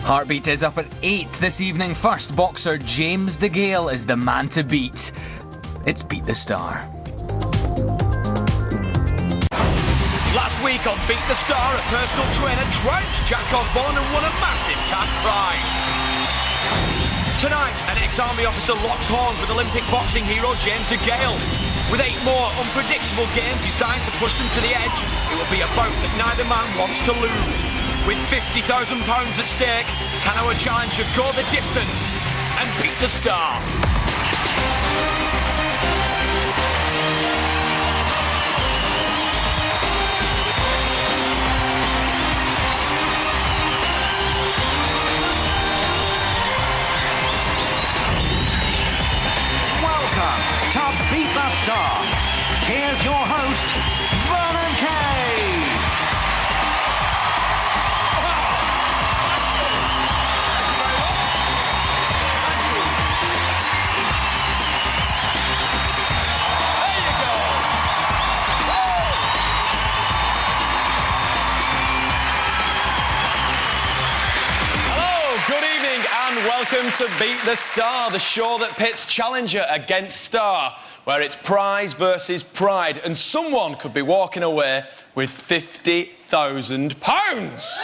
Heartbeat is up at 8 this evening. First, boxer James DeGale is the man to beat. It's Beat the Star. Last week on Beat the Star, a personal trainer trounced Jack Osborne and won a massive cash prize. Tonight, an ex-army officer locks horns with Olympic boxing hero James DeGale. With 8 more unpredictable games designed to push them to the edge, it will be a bout that neither man wants to lose. With £50,000 at stake, can our challenger go the distance and beat the Star? Welcome to Beat the Star. Here's your host, Vernon Kay. Welcome to Beat the Star, the show that pits challenger against star, where it's prize versus pride, and someone could be walking away with £50,000.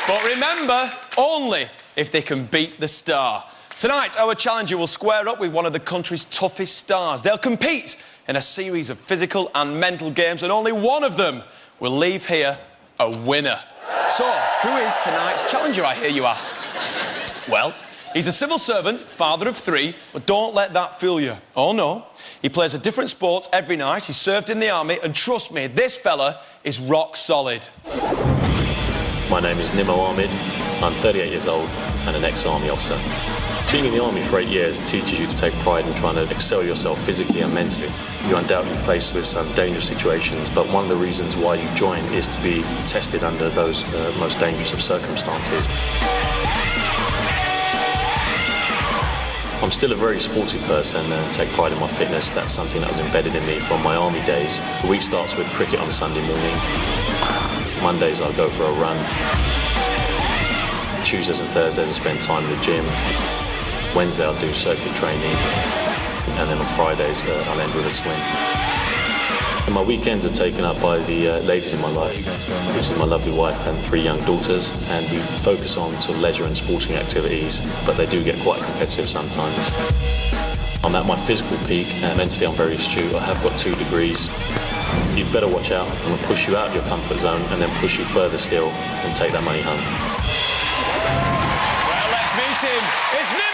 But remember, only if they can beat the Star. Tonight, our challenger will square up with one of the country's toughest stars. They'll compete in a series of physical and mental games, and only one of them will leave here a winner. So, who is tonight's challenger, I hear you ask? Well, he's a civil servant, father of 3, but don't let that fool you. Oh, no. He plays a different sport every night, he served in the army, and trust me, this fella is rock solid. My name is Nimo Ahmed. I'm 38 years old and an ex-army officer. Being in the army for 8 years teaches you to take pride in trying to excel yourself physically and mentally. You're undoubtedly faced with some dangerous situations, but one of the reasons why you join is to be tested under those most dangerous of circumstances. I'm still a very sporty person and take pride in my fitness. That's something that was embedded in me from my army days. The week starts with cricket on a Sunday morning. Mondays I'll go for a run. Tuesdays and Thursdays I spend time in the gym. Wednesday I'll do circuit training, and then on Fridays I'll end with a swim. And my weekends are taken up by the ladies in my life, which is my lovely wife and 3 young daughters, and we focus on sort of leisure and sporting activities, but they do get quite competitive sometimes. I'm at my physical peak, and mentally I'm very astute. I have got 2 degrees. You'd better watch out. I'm going to push you out of your comfort zone and then push you further still and take that money home. Well, let's meet him. It's Nimo!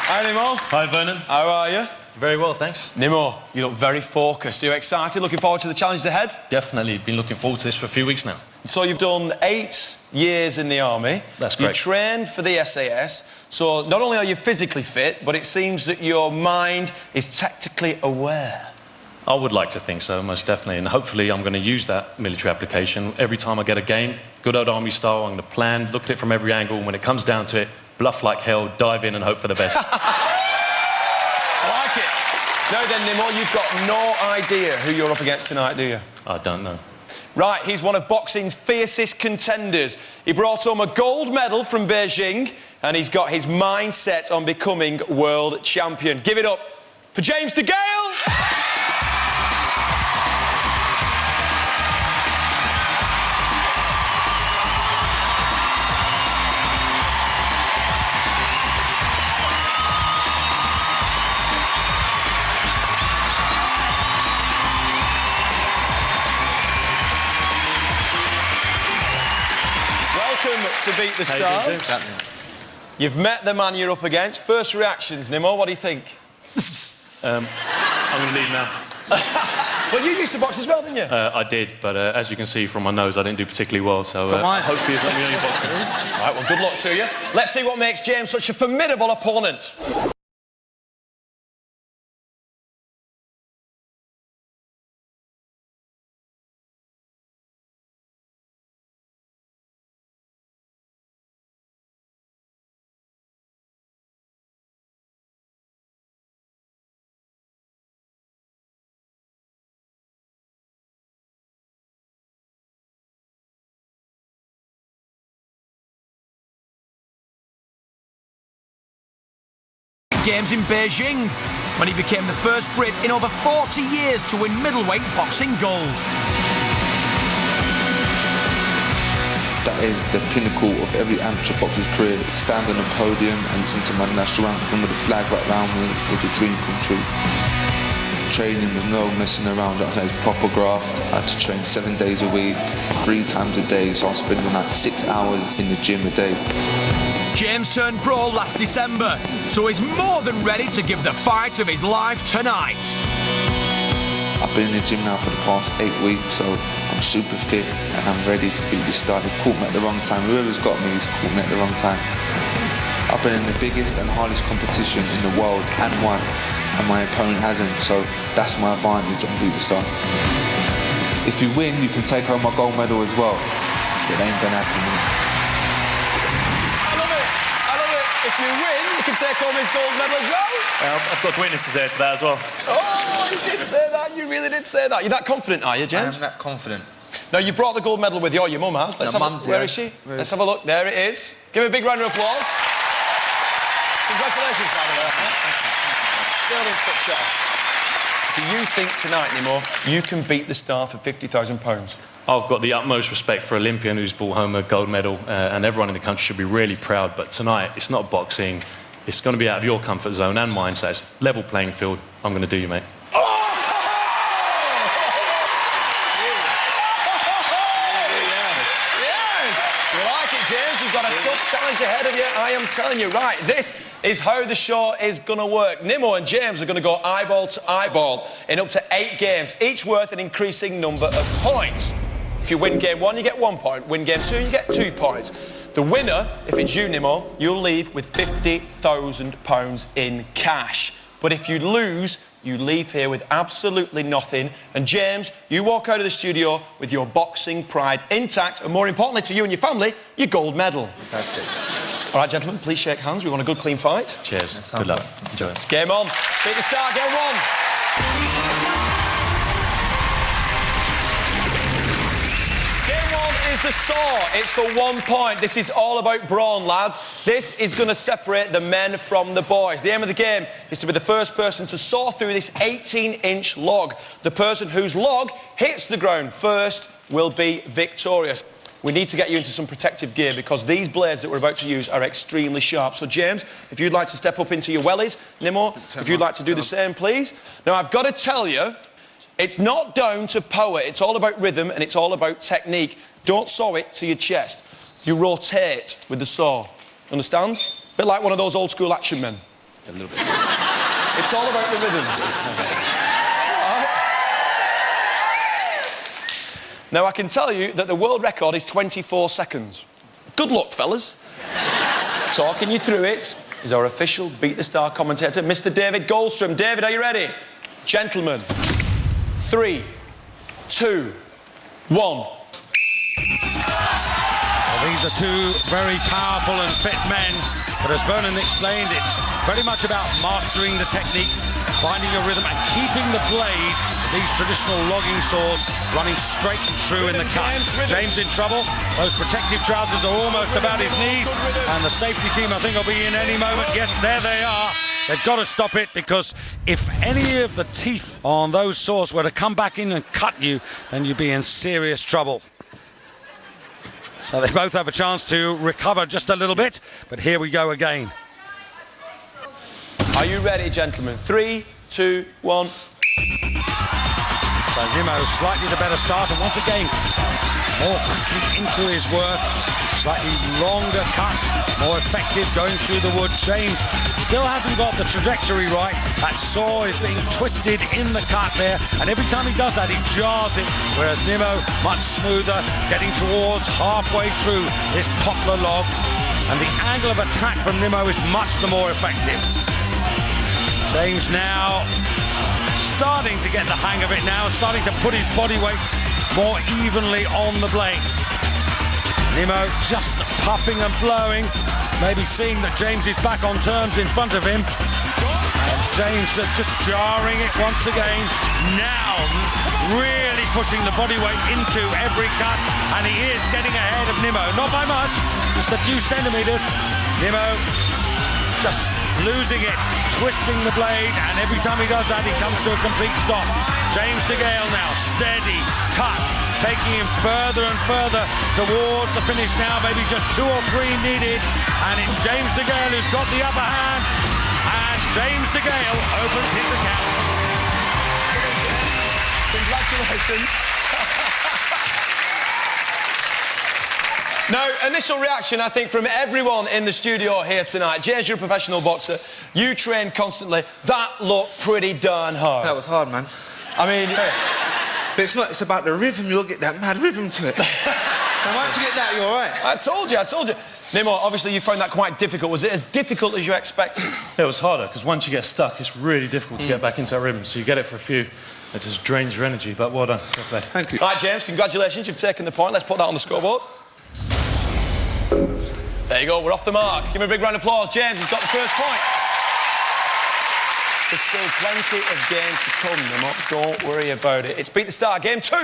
Hi, Nimo. Hi, Vernon. How are you? Very well, thanks. Nimo, you look very focused. Are you excited? Looking forward to the challenges ahead? Definitely. Been looking forward to this for a few weeks now. So you've done 8 years in the army. That's correct. You trained for the SAS. So not only are you physically fit, but it seems that your mind is tactically aware. I would like to think so, most definitely. And hopefully I'm going to use that military application. Every time I get a game, good old army style, I'm going to plan, look at it from every angle, and when it comes down to it, bluff like hell, dive in and hope for the best. I like it. Now then, Nimo, you've got no idea who you're up against tonight, do you? I don't know. Right, he's one of boxing's fiercest contenders. He brought home a gold medal from Beijing, and he's got his mind set on becoming world champion. Give it up for James DeGale! Welcome to Beat the Star. You've met the man you're up against. First reactions, Nimo, what do you think? I'm going to leave now. Well, you used to box as well, didn't you? I did, but as you can see from my nose, I didn't do particularly well, so hopefully it's not the only boxer. Right, well, good luck to you. Let's see what makes James such a formidable opponent. Games in Beijing, when he became the first Brit in over 40 years to win middleweight boxing gold. That is the pinnacle of every amateur boxer's career. To stand on a podium and listen to my national anthem with a flag right round me was a dream come true. Training was no messing around, it was proper graft. I had to train 7 days a week, 3 times a day, so I was spending like 6 hours in the gym a day. James turned pro last December, so he's more than ready to give the fight of his life tonight. I've been in the gym now for the past 8 weeks, so I'm super fit and I'm ready to beat this star. They've caught me at the wrong time. Whoever's got me has caught me at the wrong time. I've been in the biggest and hardest competition in the world and won, and my opponent hasn't, so that's my advantage on Beat the Star. If you win, you can take home my gold medal as well. It ain't gonna happen. I love it. I love it. If you win, you can take home his gold medal as well. I've got witnesses here to that as well. Oh, you did say that. You really did say that. You're that confident, are you, James? I'm that confident. Now, you brought the gold medal with you, or your mum has. Let's have a look. Where is she? Let's have a look. There it is. Give me a big round of applause. Congratulations, by the way. Sterling success. Do you think tonight, Nimmo, you can beat the Star for £50,000? I've got the utmost respect for Olympian who's brought home a gold medal, and everyone in the country should be really proud. But tonight, it's not boxing. It's going to be out of your comfort zone and mine, so it's a level playing field. I'm going to do you, mate. James, you've got a tough challenge ahead of you. I am telling you, right, this is how the show is going to work. Nimmo and James are going to go eyeball to eyeball in up to 8 games, each worth an increasing number of points. If you win game 1, you get 1 point. Win game 2, you get 2 points. The winner, if it's you, Nimmo, you'll leave with £50,000 in cash. But if you lose, you leave here with absolutely nothing. And James, you walk out of the studio with your boxing pride intact, and more importantly to you and your family, your gold medal. Fantastic. All right, gentlemen, please shake hands. We want a good, clean fight. Cheers. Good luck. Enjoy it. It's game on. Beat the Star, game 1. Is the saw. It's for 1 point. This is all about brawn, lads. This is going to separate the men from the boys. The aim of the game is to be the first person to saw through this 18-inch log. The person whose log hits the ground first will be victorious. We need to get you into some protective gear because these blades that we're about to use are extremely sharp. So, James, if you'd like to step up into your wellies, Nimmo, if you'd like to do the same, please. Now, I've got to tell you, it's not down to power. It's all about rhythm and it's all about technique. Don't saw it to your chest. You rotate with the saw. Understand? A bit like one of those old school action men. A little bit. It's all about the rhythm. Right. Now, I can tell you that the world record is 24 seconds. Good luck, fellas. Talking you through it is our official Beat the Star commentator, Mr. David Goldstrom. David, are you ready? Gentlemen, 3, 2, 1. Well, these are two very powerful and fit men, but as Vernon explained, it's very much about mastering the technique, finding a rhythm and keeping the blade, these traditional logging saws, running straight and true in the cut. James in trouble. Those protective trousers are almost about his knees, and the safety team, I think, will be in any moment. Yes, there they are. They've got to stop it, because if any of the teeth on those saws were to come back in and cut you, then you'd be in serious trouble. So they both have a chance to recover just a little bit, but here we go again. Are you ready, gentlemen? 3, 2, 1. So Nimmo slightly the better start, and once again, more quickly into his work. Slightly longer cuts, more effective going through the wood. James still hasn't got the trajectory right. That saw is being twisted in the cut there, and every time he does that, he jars it, whereas Nimmo, much smoother, getting towards halfway through this poplar log, and the angle of attack from Nimmo is much the more effective. James now starting to get the hang of it now, starting to put his body weight more evenly on the blade. Nimmo just puffing and blowing, maybe seeing that James is back on terms in front of him. And James just jarring it once again. Now really pushing the body weight into every cut, and he is getting ahead of Nimmo. Not by much, just a few centimetres. Nimmo just losing it, twisting the blade, and every time he does that, he comes to a complete stop. James DeGale now, steady, cuts, taking him further and further towards the finish now, maybe just 2 or 3 needed, and it's James DeGale who's got the upper hand, and James DeGale opens his account. Congratulations. Now, initial reaction, I think, from everyone in the studio here tonight. James, you're a professional boxer. You train constantly. That looked pretty darn hard. That was hard, man. I mean... But it's not, it's about the rhythm. You'll get that mad rhythm to it. And once you get that, you're all right. I told you. Nemo, obviously you found that quite difficult. Was it as difficult as you expected? It was harder, because once you get stuck, it's really difficult to get back into that rhythm. So you get it for a few, it just drains your energy, but well done. Good play. Thank you. All right, James, congratulations. You've taken the point. Let's put that on the scoreboard. There you go, we're off the mark. Give him a big round of applause. James has got the first point. There's still plenty of games to come, Nemo. Don't worry about it. It's Beat the Star, game 2.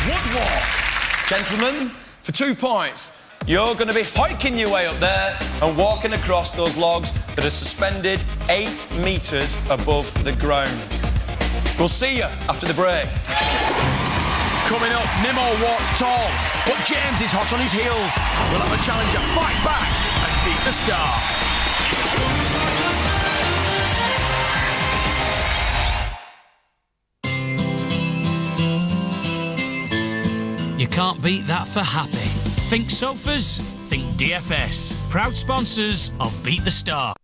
Woodwalk. Gentlemen, for 2 points, you're going to be hiking your way up there and walking across those logs that are suspended 8 metres above the ground. We'll see you after the break. Coming up, Nemo walks tall, but James is hot on his heels. We'll have a challenger fight back and beat the star. You can't beat that for happy. Think sofas, think DFS. Proud sponsors of Beat the Star.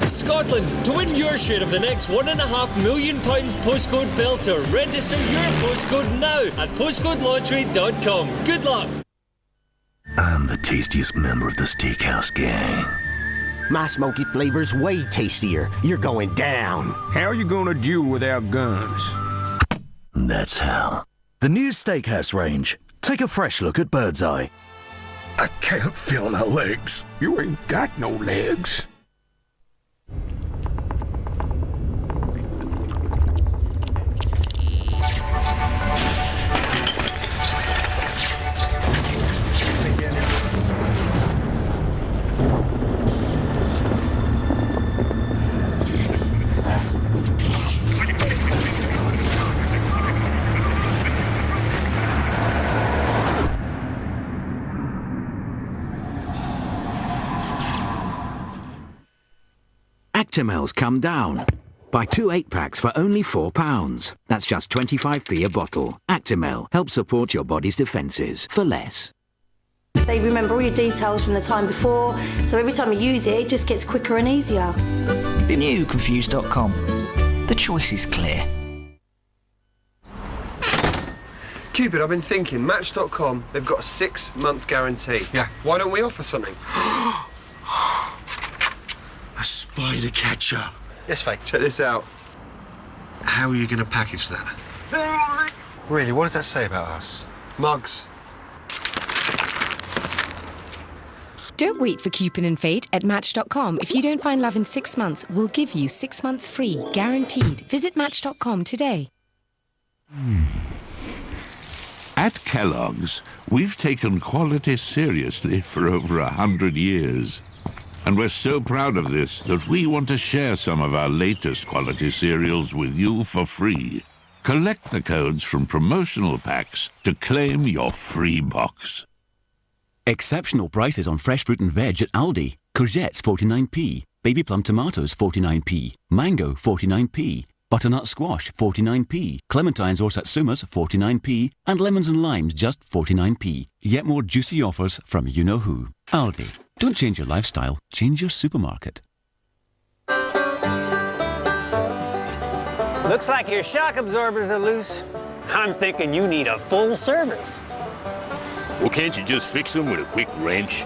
Scotland, to win your share of the next £1.5 million postcode belter, register your postcode now at postcodelottery.com. Good luck. I'm the tastiest member of the Steakhouse gang. My smoky flavor's way tastier. You're going down. How are you gonna duel without guns? That's how. The new Steakhouse range. Take a fresh look at Birdseye. I can't feel my legs. You ain't got no legs. Actimel's come down. Buy 2 8-packs for only £4. That's just 25p a bottle. Actimel helps support your body's defences for less. They remember all your details from the time before, so every time you use it, it just gets quicker and easier. The new Confused.com. The choice is clear. Cupid, I've been thinking, Match.com, they've got a 6-month guarantee. Yeah. Why don't we offer something? A spider catcher. Yes, Faye. Check this out. How are you going to package that? Really, what does that say about us? Mugs. Don't wait for Cupid and Fate at Match.com. If you don't find love in 6 months, we'll give you 6 months free, guaranteed. Visit Match.com today. At Kellogg's, we've taken quality seriously for over 100 years. And we're so proud of this that we want to share some of our latest quality cereals with you for free. Collect the codes from promotional packs to claim your free box. Exceptional prices on fresh fruit and veg at Aldi. Courgettes 49p, baby plum tomatoes 49p, mango 49p, butternut squash 49p, clementines or satsumas 49p, and lemons and limes just 49p. Yet more juicy offers from you-know-who. Aldi. Don't change your lifestyle, change your supermarket. Looks like your shock absorbers are loose. I'm thinking you need a full service. Well, can't you just fix them with a quick wrench?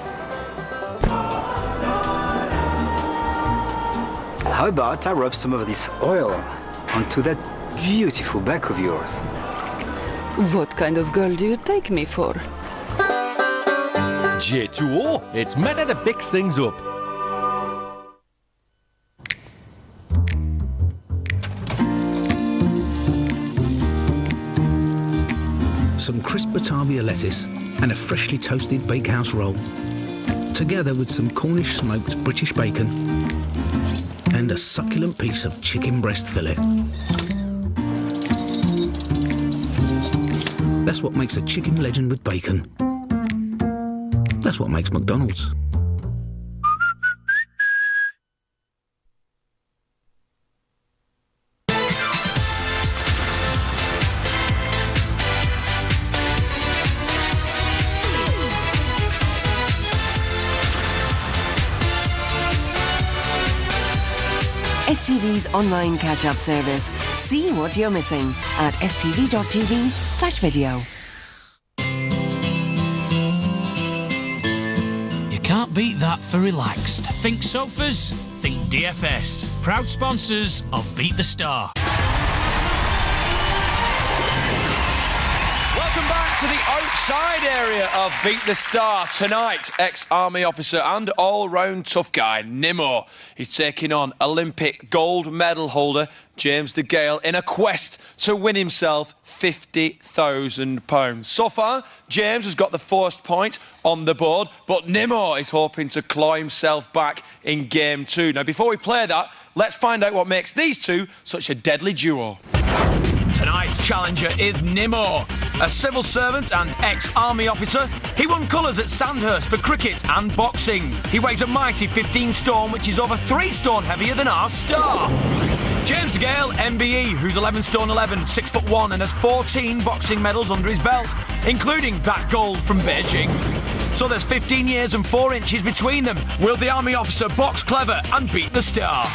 How about I rub some of this oil onto that beautiful back of yours? What kind of girl do you take me for? J2O, it's meta that picks things up. Some crisp Batavia lettuce and a freshly toasted bakehouse roll, together with some Cornish smoked British bacon and a succulent piece of chicken breast fillet. That's what makes a chicken legend with bacon. That's what makes McDonald's. STV's online catch-up service. See what you're missing at stv.tv/video. You can't beat that for relaxed. Think sofas? Think DFS. Proud sponsors of Beat the Star. Welcome back to the outside area of Beat the Star. Tonight, ex-army officer and all-round tough guy, Nimmo. He's taking on Olympic gold medal holder James DeGale in a quest to win himself £50,000. So far, James has got the first point on the board, but Nimmo is hoping to claw himself back in Game 2. Now, before we play that, let's find out what makes these two such a deadly duo. Tonight's challenger is Nimmo. A civil servant and ex-army officer, he won colours at Sandhurst for cricket and boxing. He weighs a mighty 15 stone, which is over 3 stone heavier than our star. James DeGale, MBE, who's 11 stone 11, 6'1", and has 14 boxing medals under his belt, including that gold from Beijing. So there's 15 years and 4 inches between them. Will the army officer box clever and beat the star?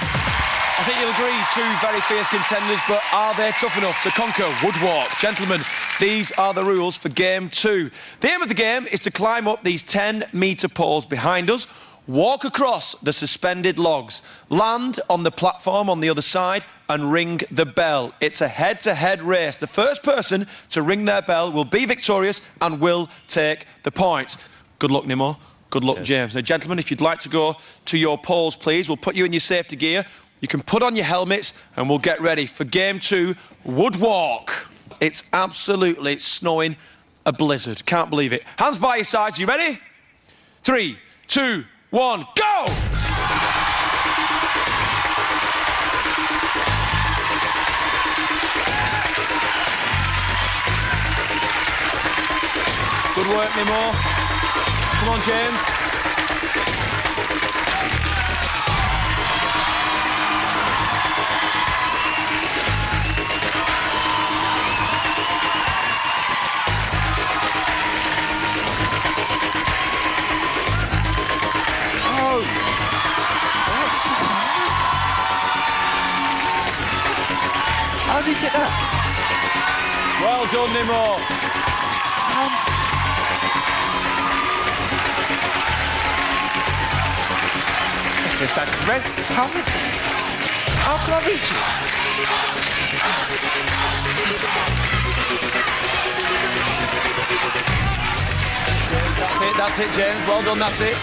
I think you'll agree, two very fierce contenders, but are they tough enough to conquer Woodwalk? Gentlemen, these are the rules for Game 2. The aim of the game is to climb up these 10-metre poles behind us, walk across the suspended logs, land on the platform on the other side and ring the bell. It's a head-to-head race. The first person to ring their bell will be victorious and will take the points. Good luck, Nimmo. Good luck, James. Now, gentlemen, if you'd like to go to your poles, please, we'll put you in your safety gear. You can put on your helmets and we'll get ready for Game 2, Woodwalk. It's absolutely snowing a blizzard. Can't believe it. Hands by your sides. You ready? 3, 2, 1, go! Good work, Nimmo. Come on, James. How did he get that? Well done, Nimmo. It's like red. How can I reach it? That's it, James. Well done, that's it.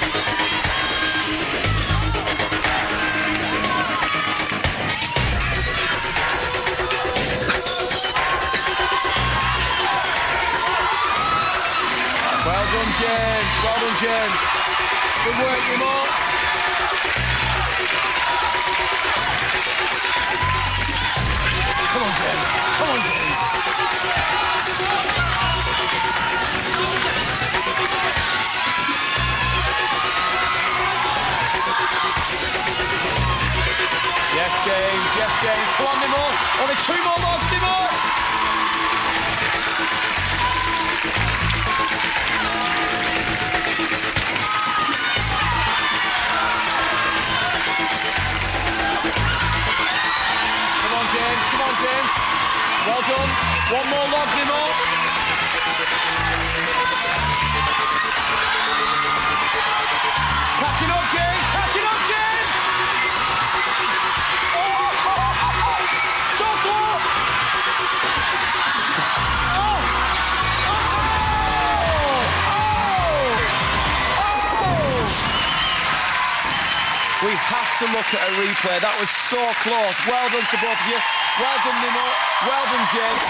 Well done, James. Well done, James. Good work, Nimmo. Come on, James. Come on, James. Yes, James. Yes, James. Come on, Nimmo. Only 2 more logs, Nimmo. Well done. 1 more log, Nimmo. Catching up, James. Catching up, James. Oh, oh, oh, oh. So close. Oh. Oh. Oh. We have to look at a replay. That was so close. Well done to both of you. Well done, Nimmo. Well done, James.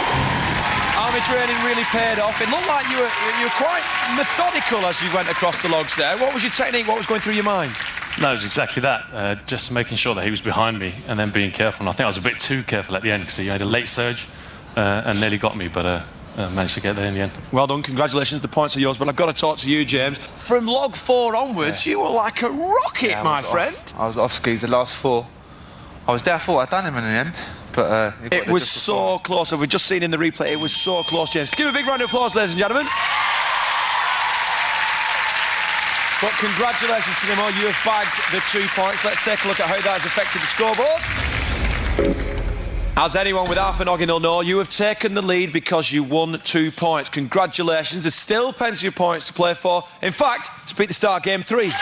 Army training really paid off. It looked like you were quite methodical as you went across the logs there. What was your technique? What was going through your mind? No, it was exactly that. Just making sure that he was behind me and then being careful. And I think I was a bit too careful at the end because he had a late surge and nearly got me, but managed to get there in the end. Well done, congratulations, the points are yours, but I've got to talk to you, James. From log 4 onwards, you were like a rocket, my friend. I was off skis the last 4. I was there, I thought I'd done him in the end, but... it was so close, we've just seen in the replay, it was so close, James. Give a big round of applause, ladies and gentlemen. But congratulations to Nimmo, you have bagged the 2 points. Let's take a look at how that has affected the scoreboard. As anyone with half a noggin will know, you have taken the lead because you won 2 points. Congratulations, there's still plenty of points to play for. In fact, it's beat the start game 3. It's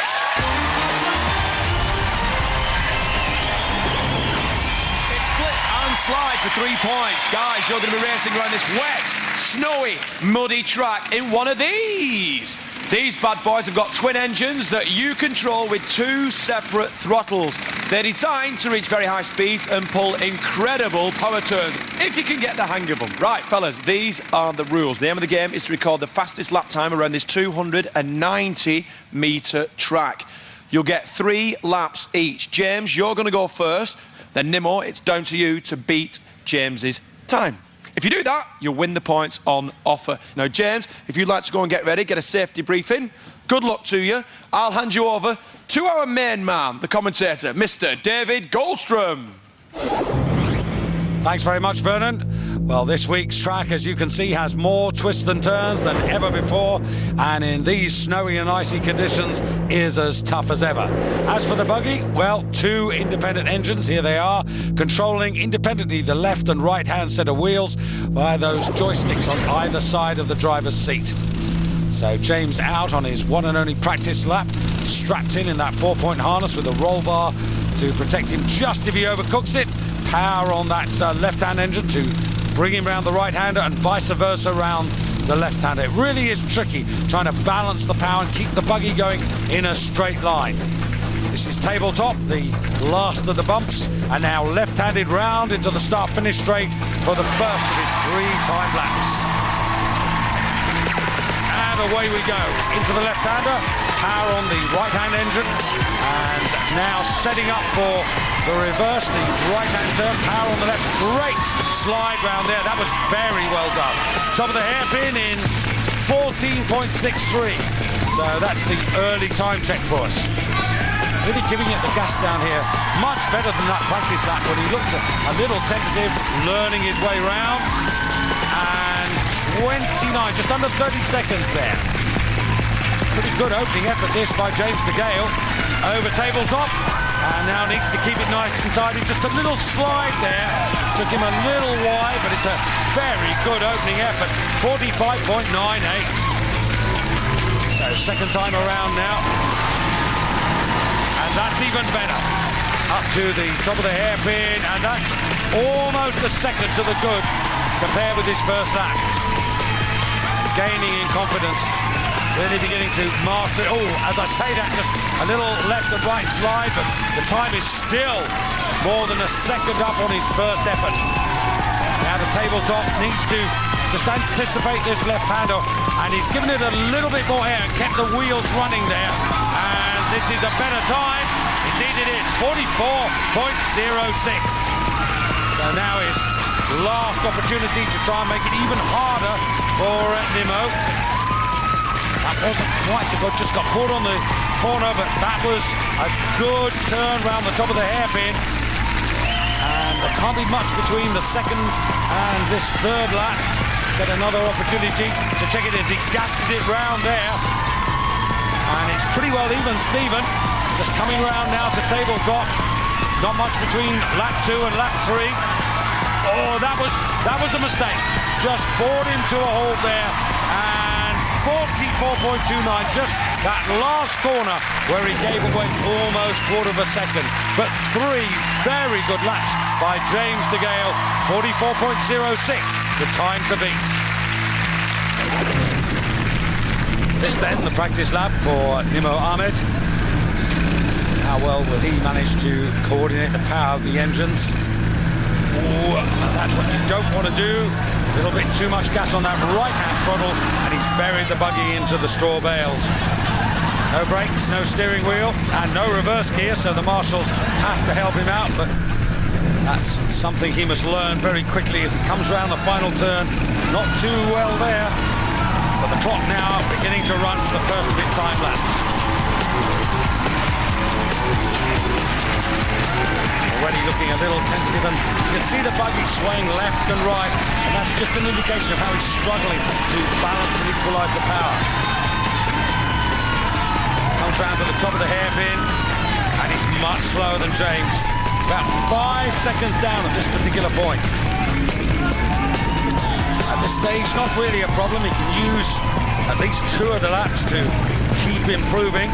flip and slide for 3 points. Guys, you're going to be racing around this wet, snowy, muddy track in one of these. These bad boys have got twin engines that you control with 2 separate throttles. They're designed to reach very high speeds and pull incredible power turns, if you can get the hang of them. Right, fellas, these are the rules. The aim of the game is to record the fastest lap time around this 290-metre track. You'll get 3 laps each. James, you're going to go first. Then Nimmo, it's down to you to beat James's time. If you do that, you'll win the points on offer. Now, James, if you'd like to go and get ready, get a safety briefing, good luck to you. I'll hand you over to our main man, the commentator, Mr. David Goldstrom. Thanks very much, Vernon. Well, this week's track, as you can see, has more twists and turns than ever before, and in these snowy and icy conditions is as tough as ever. As for the buggy, well, 2 independent engines, here they are, controlling independently the left and right hand set of wheels via those joysticks on either side of the driver's seat. So James out on his one and only practice lap, strapped in that 4-point harness with a roll bar to protect him just if he overcooks it. Power on that left-hand engine to bring him round the right-hander and vice versa round the left-hander. It really is tricky trying to balance the power and keep the buggy going in a straight line. This is tabletop, the last of the bumps, and now left-handed round into the start-finish straight for the first of his 3 time laps. And away we go into the left-hander, power on the right-hand engine, and now setting up for the reverse, the right-hand turn, power on the left. Great slide round there. That was very well done. Top of the hairpin in 14.63. So that's the early time check for us. Really giving it the gas down here. Much better than that practice lap when he looked a little tentative, learning his way round. And 29, just under 30 seconds there. Pretty good opening effort this by James DeGale. Over tabletop. And now needs to keep it nice and tidy. Just a little slide there. Took him a little wide, but it's a very good opening effort. 45.98. So second time around now. And that's even better. Up to the top of the hairpin, and that's almost a second to the good compared with his first lap. Gaining in confidence. Really beginning to master it. Oh, as I say that, just a little left and right slide, but the time is still more than a second up on his first effort. Now the tabletop needs to just anticipate this left-hander, and he's given it a little bit more air and kept the wheels running there. And this is a better time. Indeed it is, 44.06. So now his last opportunity to try and make it even harder for Nimmo. That wasn't quite so good, just got caught on the corner, but that was a good turn round the top of the hairpin. And there can't be much between the second and this third lap. Get another opportunity to check it as he gasses it round there. And it's pretty well even, Stephen. Just coming round now to tabletop. Not much between lap 2 and lap 3. Oh, that was a mistake. Just bored him to a halt there. And 44.29, just that last corner where he gave away almost quarter of a second. But 3 very good laps by James DeGale. 44.06, the time to beat. This then, the practice lap for Nimmo Ahmed. How well will he manage to coordinate the power of the engines? Ooh, that's what you don't want to do. A little bit too much gas on that right-hand throttle, and he's buried the buggy into the straw bales. No brakes, no steering wheel, and no reverse gear, so the marshals have to help him out, but that's something he must learn very quickly as he comes round the final turn. Not too well there, but the clock now beginning to run for the first of his time laps. Already looking a little tentative, and you can see the buggy swaying left and right, and that's just an indication of how he's struggling to balance and equalise the power. Comes round to the top of the hairpin, and he's much slower than James. About 5 seconds down at this particular point. At this stage, not really a problem. He can use at least 2 of the laps to keep improving.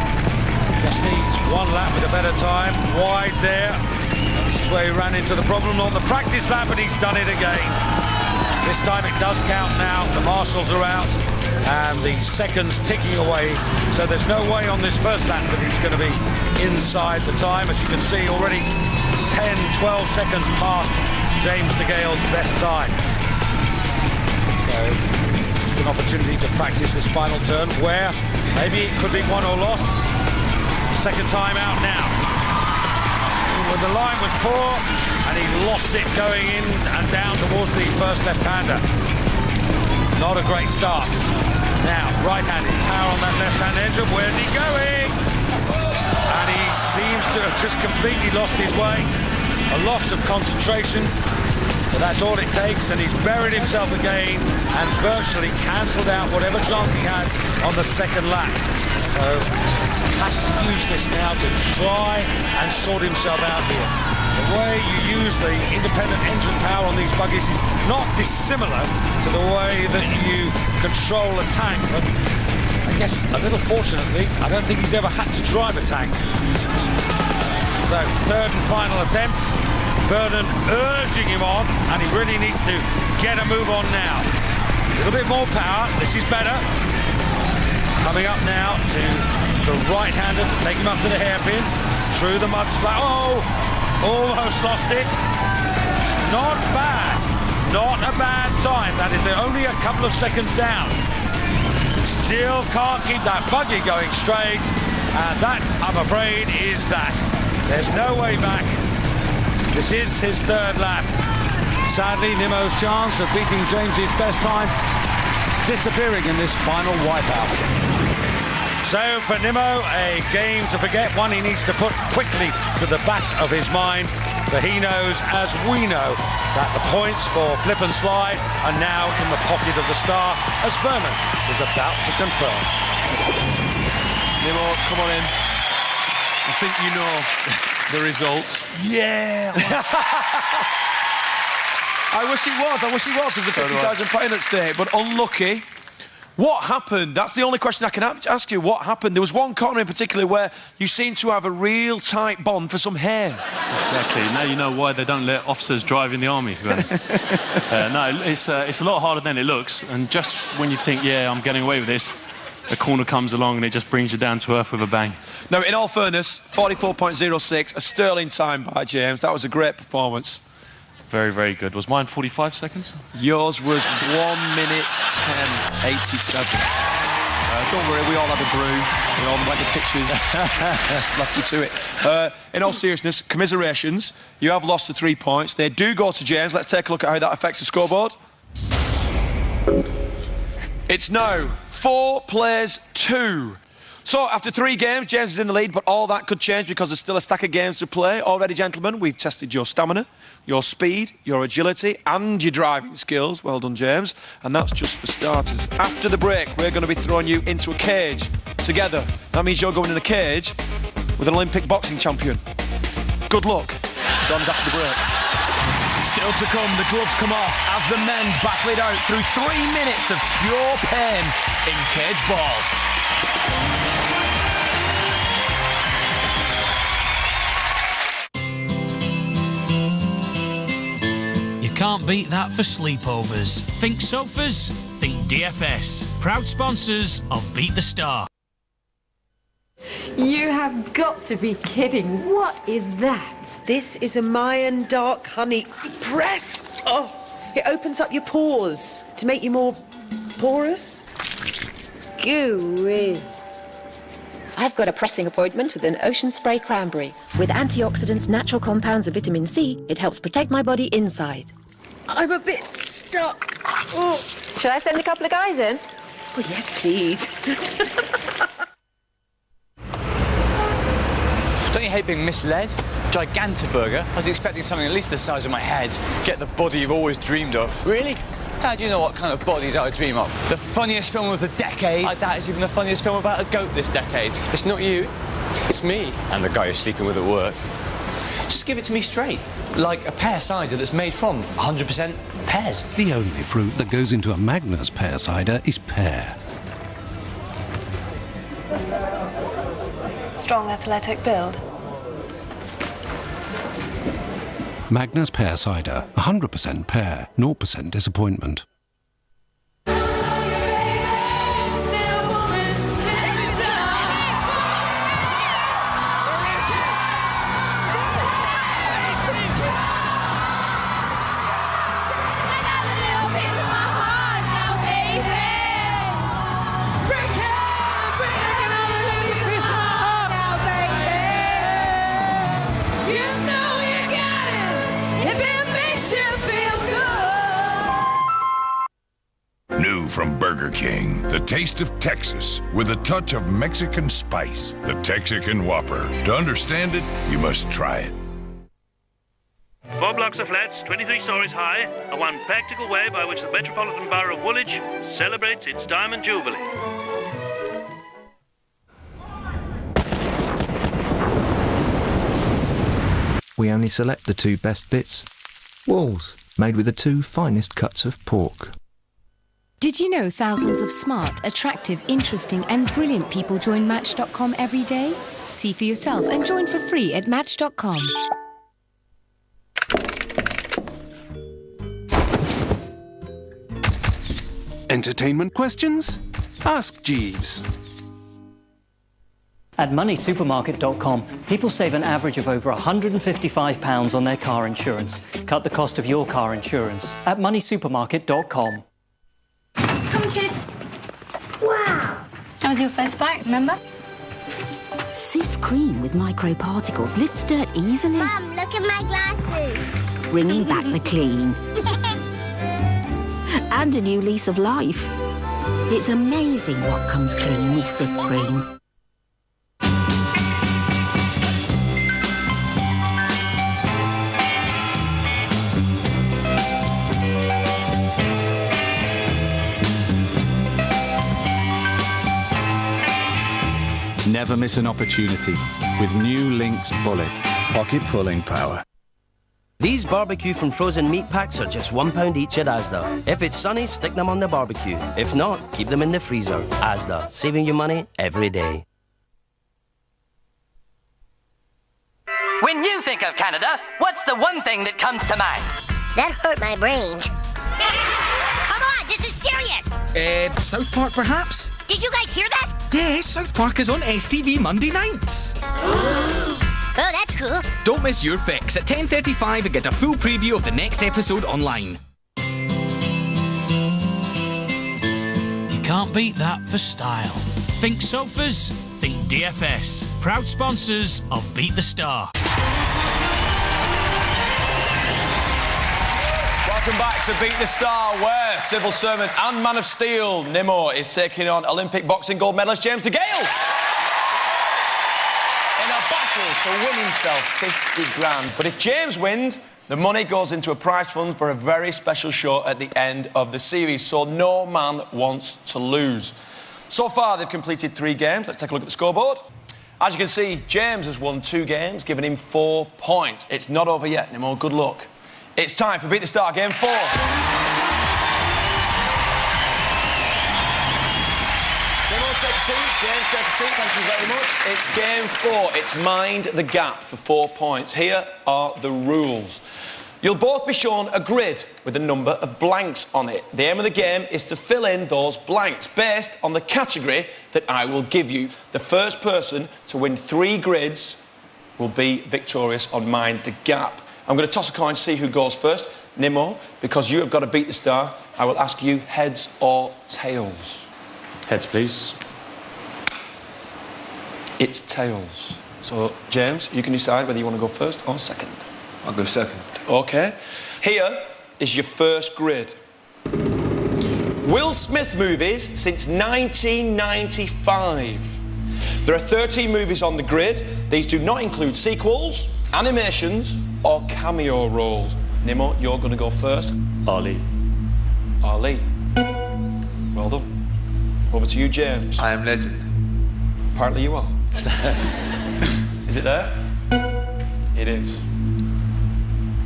Just needs 1 lap with a better time. Wide there. This is where he ran into the problem on the practice lap, and he's done it again. This time it does count now. The marshals are out, and the seconds ticking away. So there's no way on this first lap that he's going to be inside the time. As you can see, already 10, 12 seconds past James DeGale's best time. So just an opportunity to practice this final turn, where maybe it could be won or lost. Second time out now. When the line was poor, and he lost it going in and down towards the first left-hander. Not a great start. Now, right-handed power on that left-hand engine. Where's he going? And he seems to have just completely lost his way. A loss of concentration, but that's all it takes, and he's buried himself again and virtually cancelled out whatever chance he had on the second lap. So has to use this now to try and sort himself out here. The way you use the independent engine power on these buggies is not dissimilar to the way that you control a tank, but I guess a little fortunately, I don't think he's ever had to drive a tank. So third and final attempt, Vernon urging him on, and he really needs to get a move on now. A little bit more power, this is better. Coming up now to the right-hander to take him up to the hairpin, through the mud splat. Oh, almost lost it. Not bad, not a bad time. That is only a couple of seconds down. Still can't keep that buggy going straight, and that, I'm afraid, is that. There's no way back. This is his third lap. Sadly, Nimmo's chance of beating James's best time disappearing in this final wipeout. So for Nimmo, a game to forget, one he needs to put quickly to the back of his mind, for he knows, as we know, that the points for Flip and Slide are now in the pocket of the star, as Vernon is about to confirm. Nimmo, come on in. I think you know the result. Yeah! I wish it was, because the 50,000 pound at stake, but unlucky. What happened? That's the only question I can ask you. What happened? There was one corner in particular where you seem to have a real tight bond for some hair. Exactly. Now you know why they don't let officers drive in the army. No, it's a lot harder than it looks. And just when you think, yeah, I'm getting away with this, a corner comes along and it just brings you down to earth with a bang. Now, in all fairness, 44.06, a sterling time by James. That was a great performance. Very, very good. Was mine 45 seconds? Yours was 1 minute 10.87. Don't worry, we all had a brew. We all had the pictures. Just left you to it. In all seriousness, commiserations. You have lost the 3 points. They do go to James. Let's take a look at how that affects the scoreboard. It's now 4 plays 2. So, after 3 games, James is in the lead, but all that could change because there's still a stack of games to play. Already, gentlemen, we've tested your stamina, your speed, your agility, and your driving skills. Well done, James. And that's just for starters. After the break, we're going to be throwing you into a cage together. That means you're going in a cage with an Olympic boxing champion. Good luck. Join us after the break. Still to come, the gloves come off as the men battle it out through 3 minutes of pure pain in cage ball. You can't beat that for sleepovers. Think sofas, think DFS. Proud sponsors of Beat the Star. You have got to be kidding. What is that? This is a Mayan dark honey press. Oh, it opens up your pores to make you more porous. Gooey. I've got a pressing appointment with an Ocean Spray Cranberry. With antioxidants, natural compounds and vitamin C, it helps protect my body inside. I'm a bit stuck. Oh. Shall I send a couple of guys in? Oh, yes, please. Don't you hate being misled? Gigantaburger. I was expecting something at least the size of my head. Get the body you've always dreamed of. Really? How do you know what kind of bodies I would dream of? The funniest film of the decade? I doubt it's even the funniest film about a goat this decade. It's not you. It's me. And the guy you're sleeping with at work. Just give it to me straight. Like a pear cider that's made from 100% pears. The only fruit that goes into a Magners pear cider is pear. Strong athletic build. Magners pear cider, 100% pear, 0% disappointment. New from Burger King, the taste of Texas with a touch of Mexican spice. The Texican Whopper. To understand it, you must try it. 4 blocks of flats, 23 stories high, are one practical way by which the Metropolitan Borough of Woolwich celebrates its Diamond Jubilee. We only select the 2 best bits. Walls, made with the 2 finest cuts of pork. Did you know thousands of smart, attractive, interesting and brilliant people join Match.com every day? See for yourself and join for free at Match.com. Entertainment questions? Ask Jeeves. At moneysupermarket.com, people save an average of over £155 on their car insurance. Cut the cost of your car insurance at moneysupermarket.com. Come, kids. Wow. That was your first bite, remember? Cif cream with microparticles lifts dirt easily. Mum, look at my glasses. Bringing back the clean. And a new lease of life. It's amazing what comes clean with Cif cream. Never miss an opportunity with new Lynx Bullet. Pocket pulling power. These barbecue from frozen meat packs are just £1 each at Asda. If it's sunny, stick them on the barbecue. If not, keep them in the freezer. Asda, saving you money every day. When you think of Canada, what's the one thing that comes to mind? That hurt my brains. Come on, this is serious! South Park, perhaps? Did you guys hear that? Yes, South Park is on STV Monday nights. Oh, that's cool. Don't miss your fix at 10:35 and get a full preview of the next episode online. You can't beat that for style. Think sofas, think DFS. Proud sponsors of Beat the Star. Welcome back to Beat the Star, where civil servant and man of steel Nimmo is taking on Olympic boxing gold medalist James DeGale in a battle to win himself 50 grand. But if James wins, the money goes into a prize fund for a very special show at the end of the series, so no man wants to lose. So far, they've completed 3 games. Let's take a look at the scoreboard. As you can see, James has won 2 games, giving him 4 points. It's not over yet, Nimmo. Good luck. It's time for Beat the Star, Game 4. Nimmo, take a seat. James, take a seat. Thank you very much. It's Game 4. It's Mind the Gap for 4 points. Here are the rules. You'll both be shown a grid with a number of blanks on it. The aim of the game is to fill in those blanks based on the category that I will give you. The first person to win 3 grids will be victorious on Mind the Gap. I'm going to toss a coin to see who goes first. Nimmo, because you have got to beat the star, I will ask you heads or tails. Heads, please. It's tails. So, James, you can decide whether you want to go first or second. I'll go second. OK. Here is your first grid. Will Smith movies since 1995. There are 13 movies on the grid. These do not include sequels, animations, or cameo roles. Nimmo, you're going to go first. Ali. Ali. Well done. Over to you, James. I Am Legend. Apparently you are. Is it there? It is.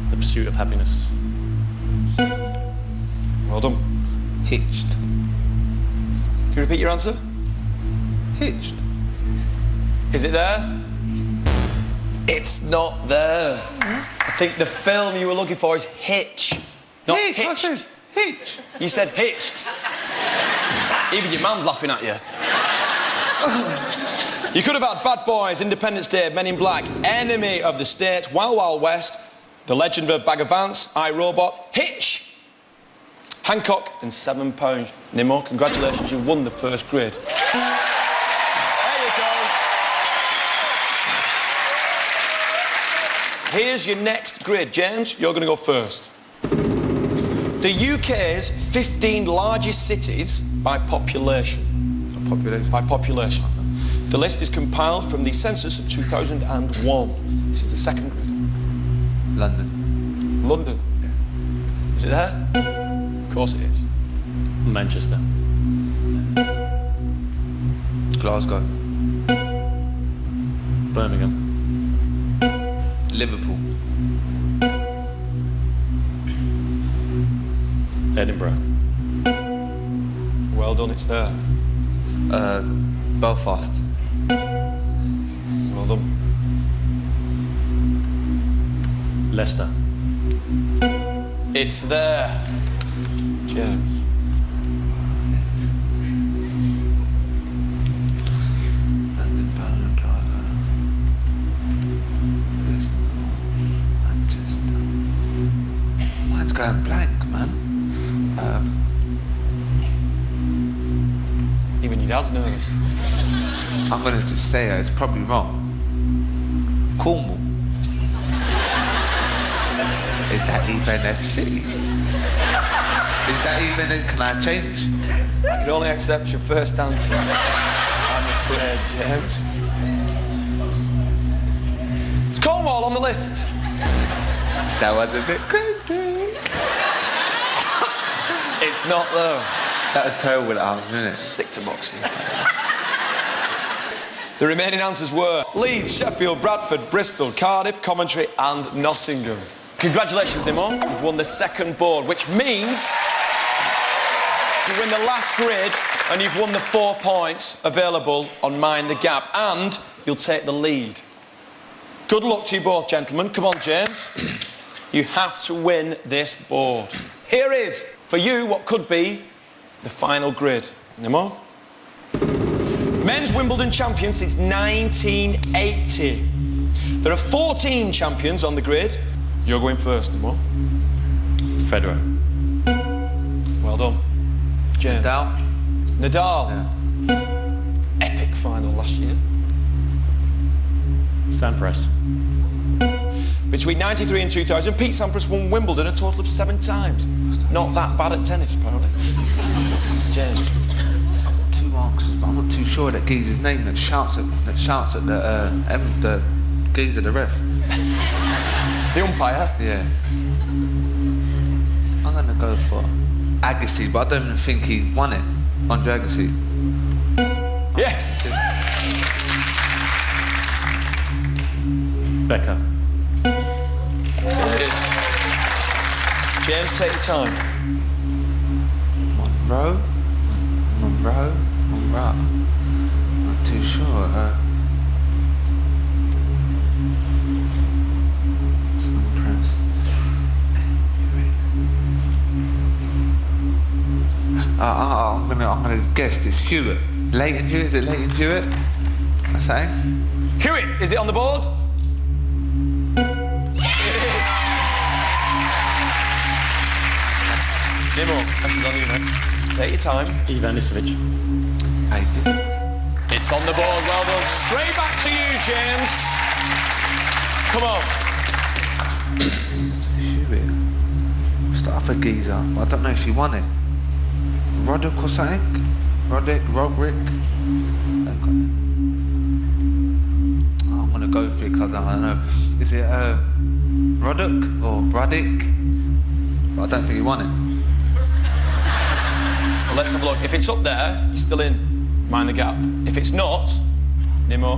The Pursuit of Happiness. Well done. Hitched. Can you repeat your answer? Hitched. Is it there? It's not there. I think the film you were looking for is Hitch. Not Hitch. Hitched. I said Hitch. You said Hitched. Even your mum's laughing at you. You could have had Bad Boys, Independence Day, Men in Black, Enemy of the State, Wild Wild West, The Legend of Bagger Vance, I, Robot, Hitch, Hancock and £7. Nimmo, congratulations, you won the first grid. There you go. Here's your next grid. James, you're going to go first. The UK's 15 largest cities by population. By population. The list is compiled from the census of 2001. This is the second grid. London. London. Yeah. Is it there? Of course it is. Manchester. Glasgow. Birmingham. Liverpool. Edinburgh. Well done, it's there. Belfast. Well done. Leicester. It's there. James. London, Birmingham, Glasgow. Manchester. Mine's going blank, man. Even your dad's nervous. I'm going to just say it. It's probably wrong. Cornwall. Is that even a city? Is that even a... Can I change? I can only accept your first answer. I'm afraid, James. It's Cornwall on the list. That was a bit crazy. It's not though. That was terrible at arms, wasn't it? Stick to boxing. The remaining answers were Leeds, Sheffield, Bradford, Bristol, Cardiff, Coventry and Nottingham. Congratulations, Nimmo. You've won the second board, which means you win the last grid and you've won the 4 points available on Mind the Gap, and you'll take the lead. Good luck to you both, gentlemen. Come on, James. You have to win this board. Here is, for you, what could be the final grid. Nimmo? Men's Wimbledon champion since 1980. There are 14 champions on the grid. You're going first, Nimmo. Federer. Well done. James. Nadal. Yeah. Epic final last year. Sampras. Between 93 and 2000, Pete Sampras won Wimbledon a total of 7 times. Not that bad at tennis, apparently. James. 2 answers, but I'm not too sure that geezer's name that shouts at the geezer, the ref. The umpire? Yeah. I'm gonna go for Agassi, but I don't even think he won it. Andre Agassi. Yes. Becker. It is. James, take your time. Monroe. I'm not too sure. Sampras. I'm gonna guess this Hewitt. Leighton Hewitt? Is it Leighton Hewitt? That's that. Hewitt, is it on the board? Nemo, pressure's on you, mate. Take your time. Ivan Lisovic. It's on the board, well done. Straight back to you, James. Come on. Hewitt. What's the other geezer? I don't know if he won it. Roddick or something? Roddick? I'm gonna go for it because I don't know. Is it Roddick or Braddock? But I don't think he won it. Well, let's have a look. If it's up there, you're still in. Mind the gap. If it's not, Nemo,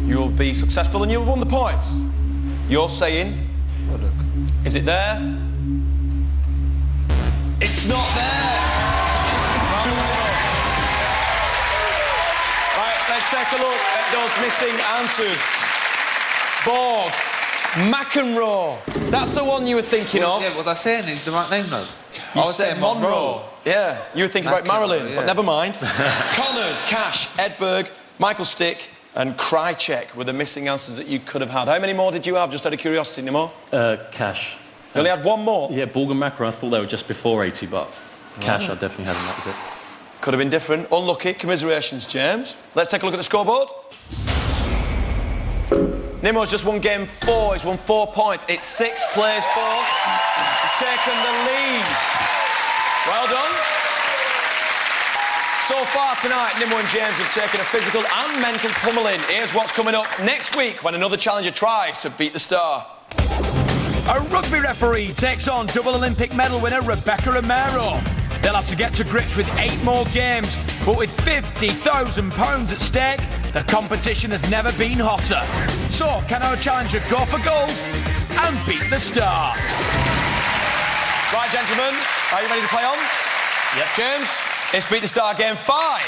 you will be successful and you have won the points. You're saying, Roddick. Is it there? It's not there. Right, let's take a look at those missing answers. Borg, McEnroe. That's the one you were thinking of. Yeah, was I saying it's the right name though? You said Monroe. Yeah, you were thinking about Marilyn, but never mind. Connors, Cash, Edberg, Michael Stick, and Krychek were the missing answers that you could have had. How many more did you have, just out of curiosity, Nemo? Cash. You only had one more? Yeah, Borg and Macro. I thought they were just before 80, but Cash I definitely had, and that was it. Could have been different. Unlucky. Commiserations, James. Let's take a look at the scoreboard. Nemo's just won game 4. He's won 4 points. It's 6 plays 4. He's taken the lead. Well done. So far tonight, Nemo and James have taken a physical and mental pummeling. Here's what's coming up next week when another challenger tries to beat the star. A rugby referee takes on double Olympic medal winner Rebecca Romero. They'll have to get to grips with 8 more games, but with £50,000 at stake, the competition has never been hotter. So, can our challenger go for gold and beat the star? Right, gentlemen, are you ready to play on? Yep. James, it's Beat the Star game 5.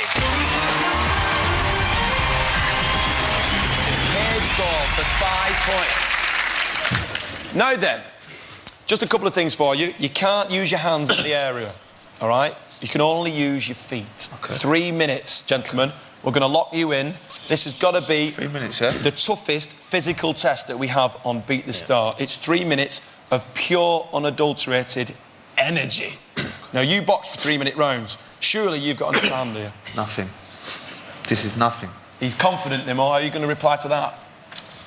It's cage ball for 5 points. Now then, just a couple of things for you. You can't use your hands in the area, all right? You can only use your feet. Okay. 3 minutes, gentlemen. We're going to lock you in. This has got to be 3 minutes, yeah? the toughest physical test that we have on Beat the Star. It's 3 minutes of pure, unadulterated energy. Now, you box for 3-minute rounds. Surely you've got enough time, do you? Nothing. This is nothing. He's confident, Nemo. How are you going to reply to that?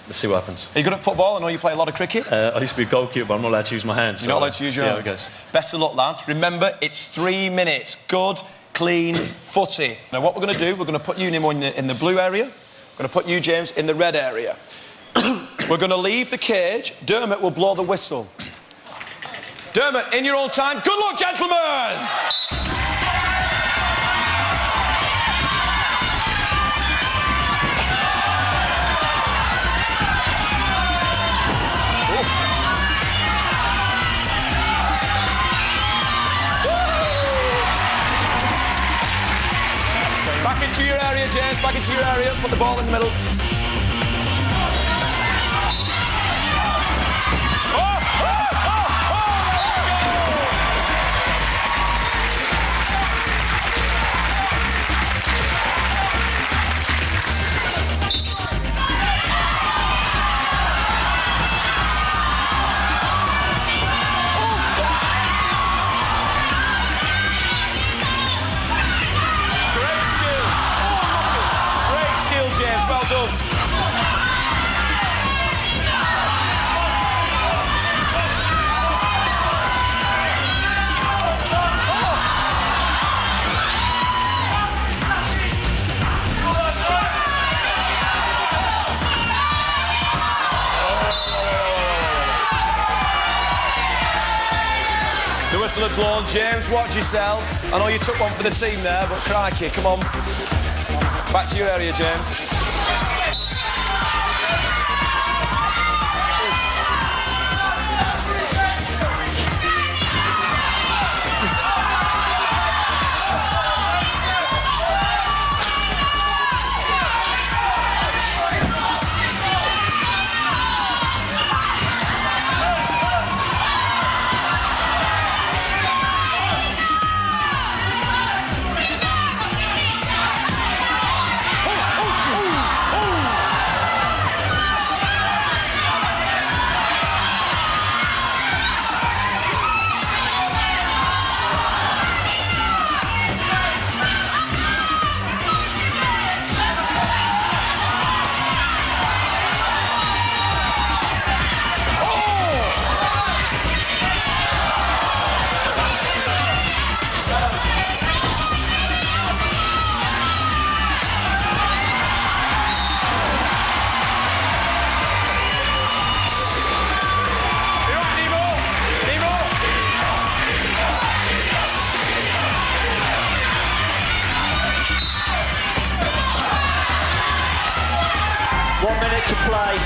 Let's see what happens. Are you good at football? I know you play a lot of cricket. I used to be a goalkeeper, but I'm not allowed to use my hands. You're not allowed to use your hands. See how it goes. Best of luck, lads. Remember, it's 3 minutes. Good, clean footy. Now, what we're going to do, we're going to put you, Nemo, in the blue area. We're going to put you, James, in the red area. We're going to leave the cage. Dermot will blow the whistle. Dermot, in your own time. Good luck, gentlemen! Back into your area, James. Back into your area. Put the ball in the middle. The whistle had blown. James, watch yourself. I know you took one for the team there, but crikey, come on. Back to your area, James. minute to play.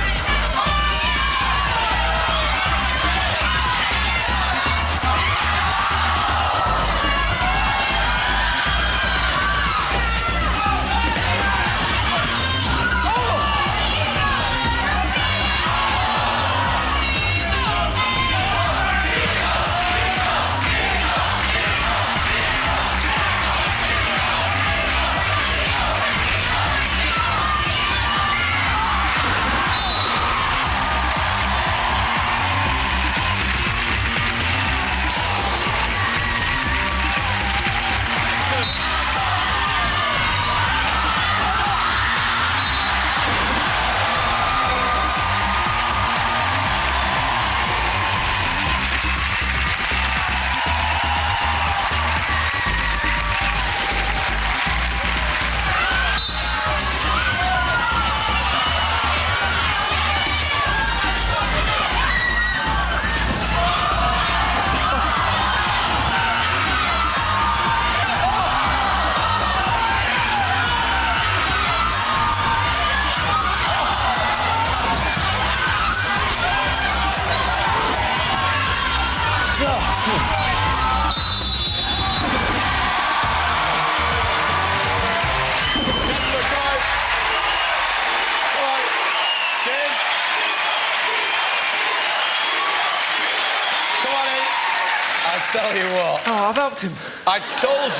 Tell you what. Oh, I've helped him. I told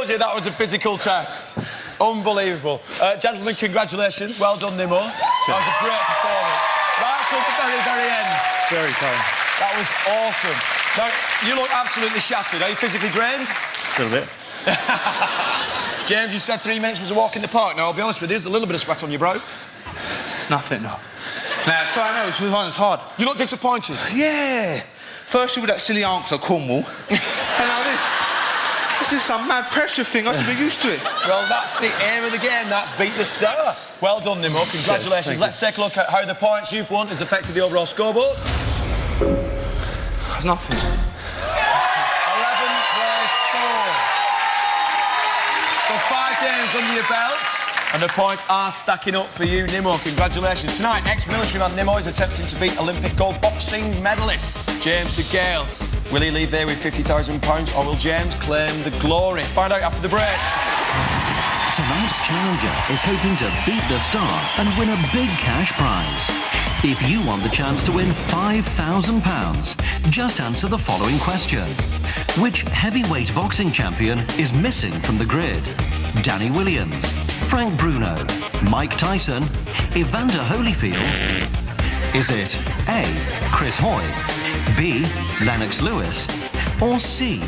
you that was a physical test. Unbelievable. Gentlemen, congratulations. Well done, Nemo. That was a great performance. Right till the very, very end. Very tired. That was awesome. Now, you look absolutely shattered. Are you physically drained? A little bit. James, you said 3 minutes was a walk in the park. Now, I'll be honest with you, there's a little bit of sweat on your brow. It's nothing, no. Nah, it's all right, no, it's one that's hard. You look disappointed. Yeah. First with that silly answer, Cornwall. And now this. This is some mad pressure thing. I should be used to it. Well, that's the aim of the game. That's beat the star. Well done, Nemo. Congratulations. Let's take a look at how the points you've won has affected the overall scoreboard. There's nothing. 11 plays 4. So 5 games under your belts. And the points are stacking up for you, Nemo. Congratulations. Tonight, ex-military man Nemo is attempting to beat Olympic gold boxing medalist James DeGale. Will he leave there with £50,000 or will James claim the glory? Find out after the break. Tonight's challenger is hoping to beat the star and win a big cash prize. If you want the chance to win £5,000, just answer the following question. Which heavyweight boxing champion is missing from the grid? Danny Williams, Frank Bruno, Mike Tyson, Evander Holyfield? Is it A, Chris Hoy, B, Lennox Lewis, or C,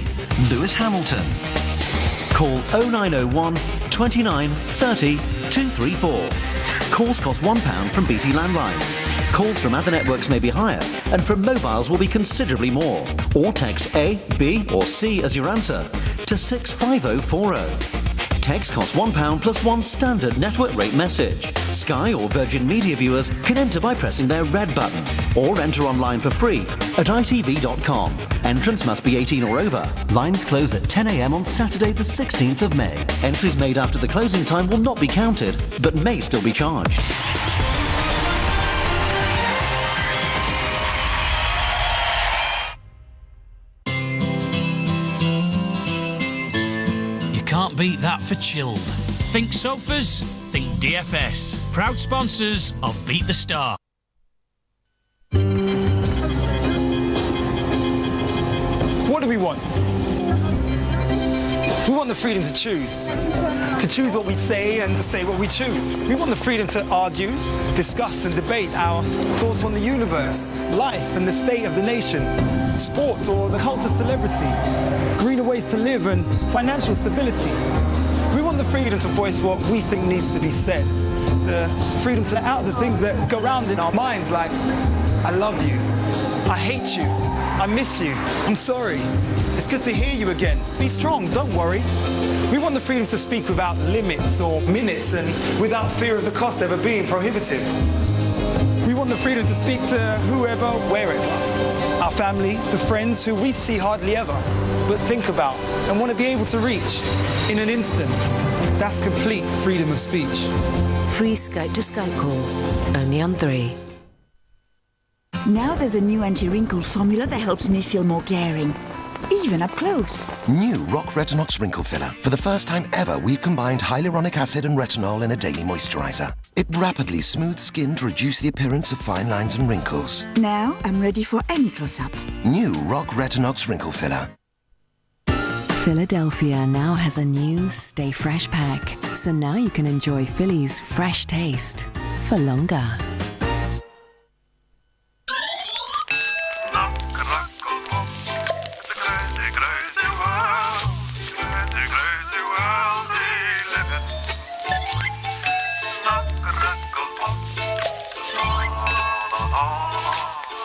Lewis Hamilton? Call 0901 29 30 234. Calls cost £1 from BT Landlines. Calls from other networks may be higher, and from mobiles will be considerably more. Or text A, B, or C as your answer to 65040. Text costs £1 plus 1 standard network rate message. Sky or Virgin Media viewers can enter by pressing their red button, or enter online for free at itv.com. Entrance must be 18 or over. Lines close at 10 a.m. on Saturday the 16th of May. Entries made after the closing time will not be counted, but may still be charged. Can't beat that for chilled. Think sofas? Think DFS. Proud sponsors of Beat the Star. What do we want? We want the freedom to choose what we say and say what we choose. We want the freedom to argue, discuss and debate our thoughts on the universe, life and the state of the nation, sport or the cult of celebrity, greener ways to live and financial stability. We want the freedom to voice what we think needs to be said, the freedom to let out the things that go around in our minds like, I love you, I hate you, I miss you, I'm sorry. It's good to hear you again. Be strong, don't worry. We want the freedom to speak without limits or minutes and without fear of the cost ever being prohibitive. We want the freedom to speak to whoever, wherever. Our family, the friends who we see hardly ever, but think about and want to be able to reach in an instant. That's complete freedom of speech. Free scope-to-scope calls, only on 3. Now there's a new anti-wrinkle formula that helps me feel more daring, even up close. New Rock Retinox Wrinkle Filler. For the first time ever, we've combined hyaluronic acid and retinol in a daily moisturizer. It rapidly smooths skin to reduce the appearance of fine lines and wrinkles. Now I'm ready for any close-up. New Rock Retinox Wrinkle Filler. Philadelphia now has a new Stay Fresh pack, so now you can enjoy Philly's fresh taste for longer.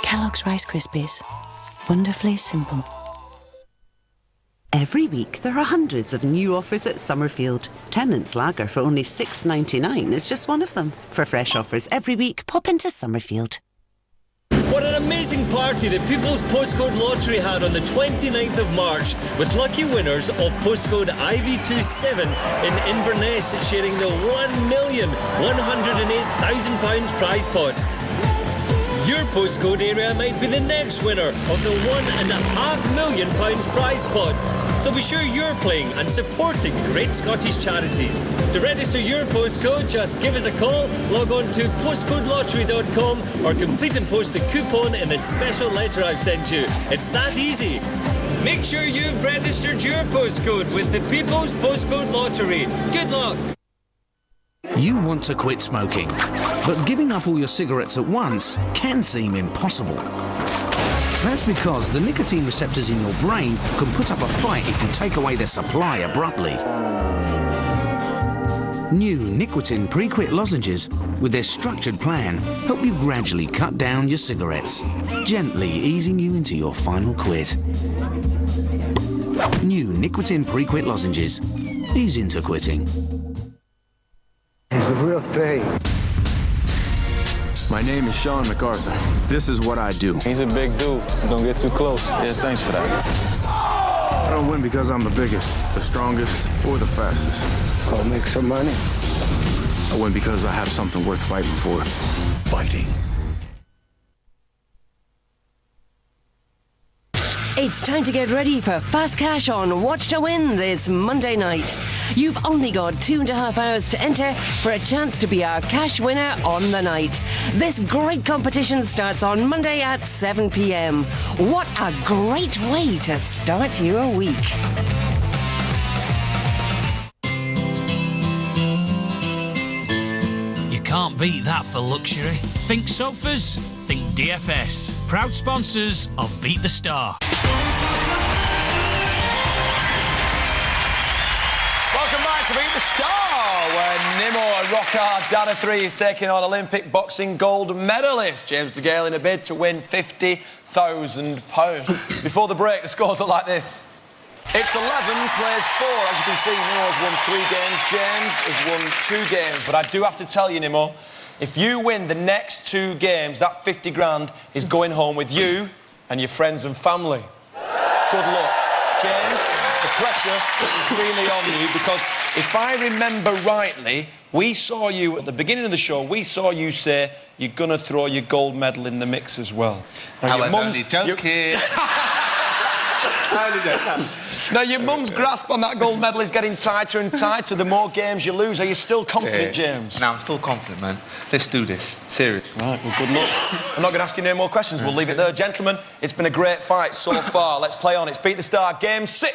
Kellogg's Rice Krispies. Wonderfully simple. Every week, there are hundreds of new offers at Summerfield. Tennant's Lager for only $6.99 is just one of them. For fresh offers every week, pop into Summerfield. What an amazing party the People's Postcode Lottery had on the 29th of March, with lucky winners of postcode IV27 in Inverness sharing the £1,108,000 prize pot. Your postcode area might be the next winner of the £1.5 million prize pot. So be sure you're playing and supporting great Scottish charities. To register your postcode, just give us a call, log on to postcodelottery.com or complete and post the coupon in the special letter I've sent you. It's that easy. Make sure you've registered your postcode with the People's Postcode Lottery. Good luck. You want to quit smoking, but giving up all your cigarettes at once can seem impossible. That's because the nicotine receptors in your brain can put up a fight if you take away their supply abruptly. New Nicotine Pre-Quit lozenges, with their structured plan, help you gradually cut down your cigarettes, gently easing you into your final quit. New Nicotine Pre-Quit lozenges. Ease into quitting. He's the real thing. My name is Sean MacArthur. This is what I do. He's a big dude. Don't get too close. Yeah, thanks for that. I don't win because I'm the biggest, the strongest, or the fastest. Go make some money. I win because I have something worth fighting for. Fighting. It's time to get ready for Fast Cash on Watch to Win this Monday night. You've only got 2.5 hours to enter for a chance to be our cash winner on the night. This great competition starts on Monday at 7 p.m. What a great way to start your week. You can't beat that for luxury. Think sofas? Think DFS. Proud sponsors of Beat the Star. Welcome back to Beat the Star, where Nimmo and Rockard Data 3 is taking on Olympic boxing gold medalist James DeGale in a bid to win £50,000. Before the break, the scores look like this. It's 11 plays 4. As you can see, Nimmo has won 3 games. James has won 2 games. But I do have to tell you, Nimmo, if you win the next 2 games, that 50 grand is going home with you and your friends and family. Good luck. James, the pressure is really on you because if I remember rightly, we saw you at the beginning of the show, we saw you say you're going to throw your gold medal in the mix as well. Now, I was only joking. Now, your mum's grasp on that gold medal is getting tighter and tighter the more games you lose. Are you still confident, James? No, I'm still confident, man. Let's do this. Serious. Right, well, good luck. I'm not going to ask you no more questions. We'll leave it there. Gentlemen, it's been a great fight so far. Let's play on. It's Beat the Star, Game 6.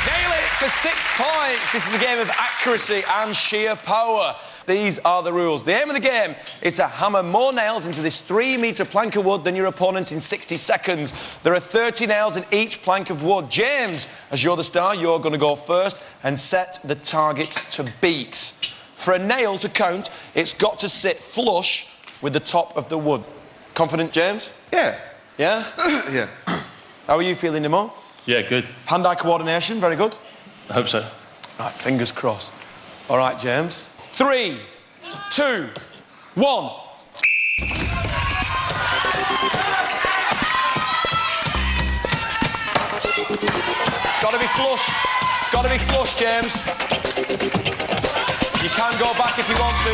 Nail it for 6 points. This is a game of accuracy and sheer power. These are the rules. The aim of the game is to hammer more nails into this 3-metre plank of wood than your opponent in 60 seconds. There are 30 nails in each plank of wood. James, as you're the star, you're going to go first and set the target to beat. For a nail to count, it's got to sit flush with the top of the wood. Confident, James? Yeah. Yeah? Yeah. How are you feeling, Nimmo? Yeah, good. Hand-eye coordination, very good. I hope so. Right, fingers crossed. All right, James. 3, 2, 1. It's got to be flush. It's got to be flush, James. You can go back if you want to.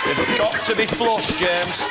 You've got to be flush, James.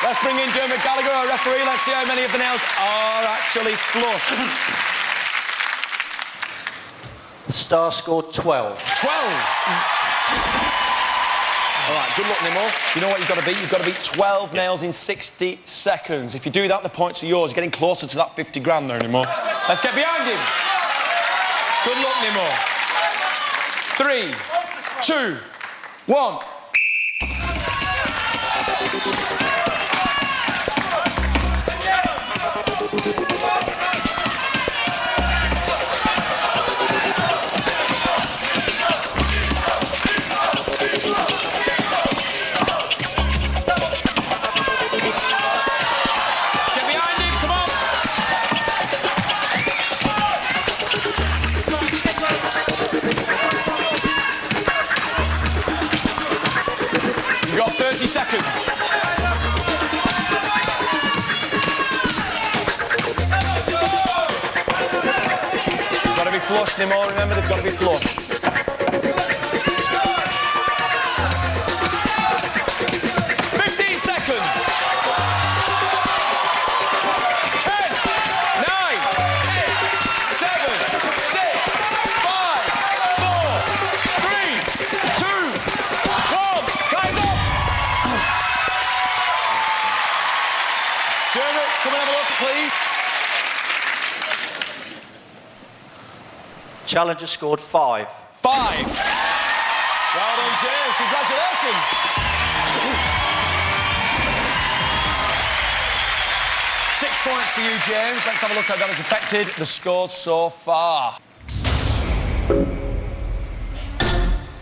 Let's bring in Dermot Gallagher, our referee. Let's see how many of the nails are actually flush. The Star scored 12. 12? All right, good luck, Nemo. You know what you've got to beat? You've got to beat 12 nails in 60 seconds. If you do that, the points are yours. You're getting closer to that 50 grand there, Nemo. Let's get behind him. Good luck, Nemo. 3, 2, 1. You've got 30 seconds. You've got to be flush, Nemo. Remember, they've got to be flush. 15 seconds. 10, 9, 8, 7, 6, 5, 4, 3, 2, 1. Time's up. Dermot, come and have a look, please. Challenger scored 5. 5. Well done, James. Congratulations. Six points to you, James. Let's have a look how that has affected the scores so far. 10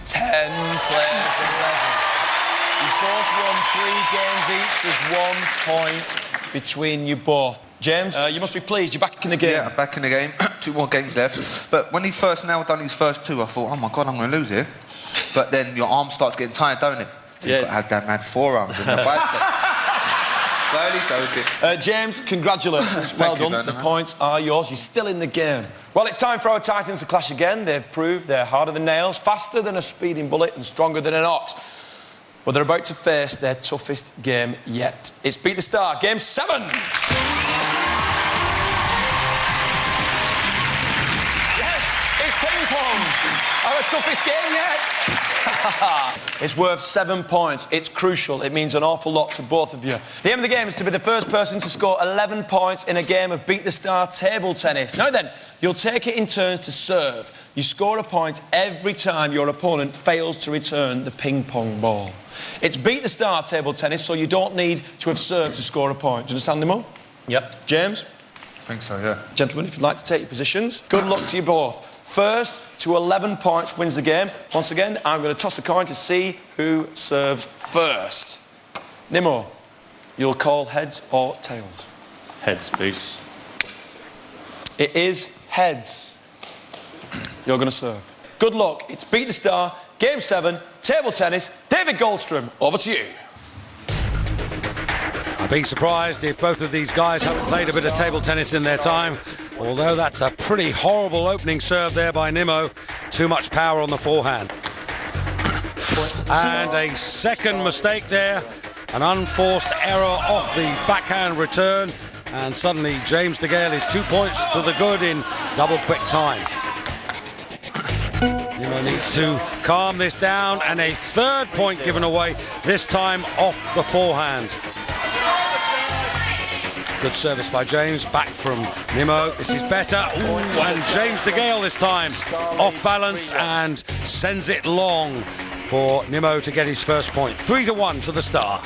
players, 11. You both won 3 games each. There's 1 point between you both. James, you must be pleased. You're back in the game. Yeah, I'm back in the game. 2 more games left. But when he first nailed down his first 2, I thought, oh my God, I'm going to lose here. But then your arm starts getting tired, don't it? So you've got to have that mad forearms in the bicep. Slowly joking. James, congratulations. Well done. The points are yours. You're still in the game. Well, it's time for our Titans to clash again. They've proved they're harder than nails, faster than a speeding bullet and stronger than an ox. But they're about to face their toughest game yet. It's Beat the Star, Game 7. Our toughest game yet. It's worth 7 points. It's crucial. It means an awful lot to both of you. The aim of the game is to be the first person to score 11 points in a game of Beat the Star table tennis. Now then, you'll take it in turns to serve. You score a point every time your opponent fails to return the ping pong ball. It's Beat the Star table tennis, so you don't need to have served to score a point. Do you understand, Nemo? Yep. James? I think so, yeah. Gentlemen, if you'd like to take your positions, good luck to you both. First to 11 points wins the game. Once again, I'm going to toss a coin to see who serves first. Nemo, you'll call heads or tails? Heads, please. It is heads. You're going to serve. Good luck. It's Beat the Star, Game 7, table tennis. David Goldstrom, over to you. I'd be surprised if both of these guys haven't played a bit of table tennis in their time, although that's a pretty horrible opening serve there by Nemo. Too much power on the forehand. And a second mistake there, an unforced error off the backhand return, and suddenly James DeGale is 2 points to the good in double quick time. Nemo needs to calm this down, and a third point given away, this time off the forehand. Good service by James, back from Nimmo. This is better. Ooh, and James DeGale this time off balance and sends it long for Nimmo to get his first point. 3-1 to the Star.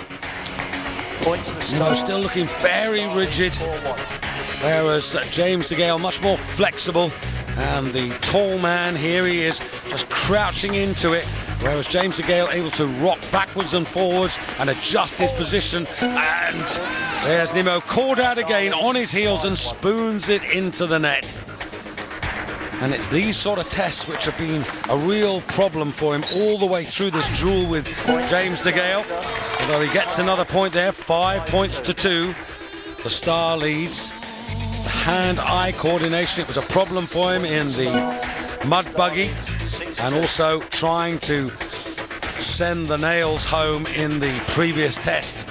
Nimmo still looking very rigid, whereas James DeGale much more flexible. And the tall man, here he is, just crouching into it, whereas James DeGale able to rock backwards and forwards and adjust his position. And there's Nimmo called out again on his heels and spoons it into the net. And it's these sort of tests which have been a real problem for him all the way through this duel with James DeGale. Although he gets another point there, 5 points to 2. The Star leads. Hand-eye coordination, it was a problem for him in the mud buggy, and also trying to send the nails home in the previous test.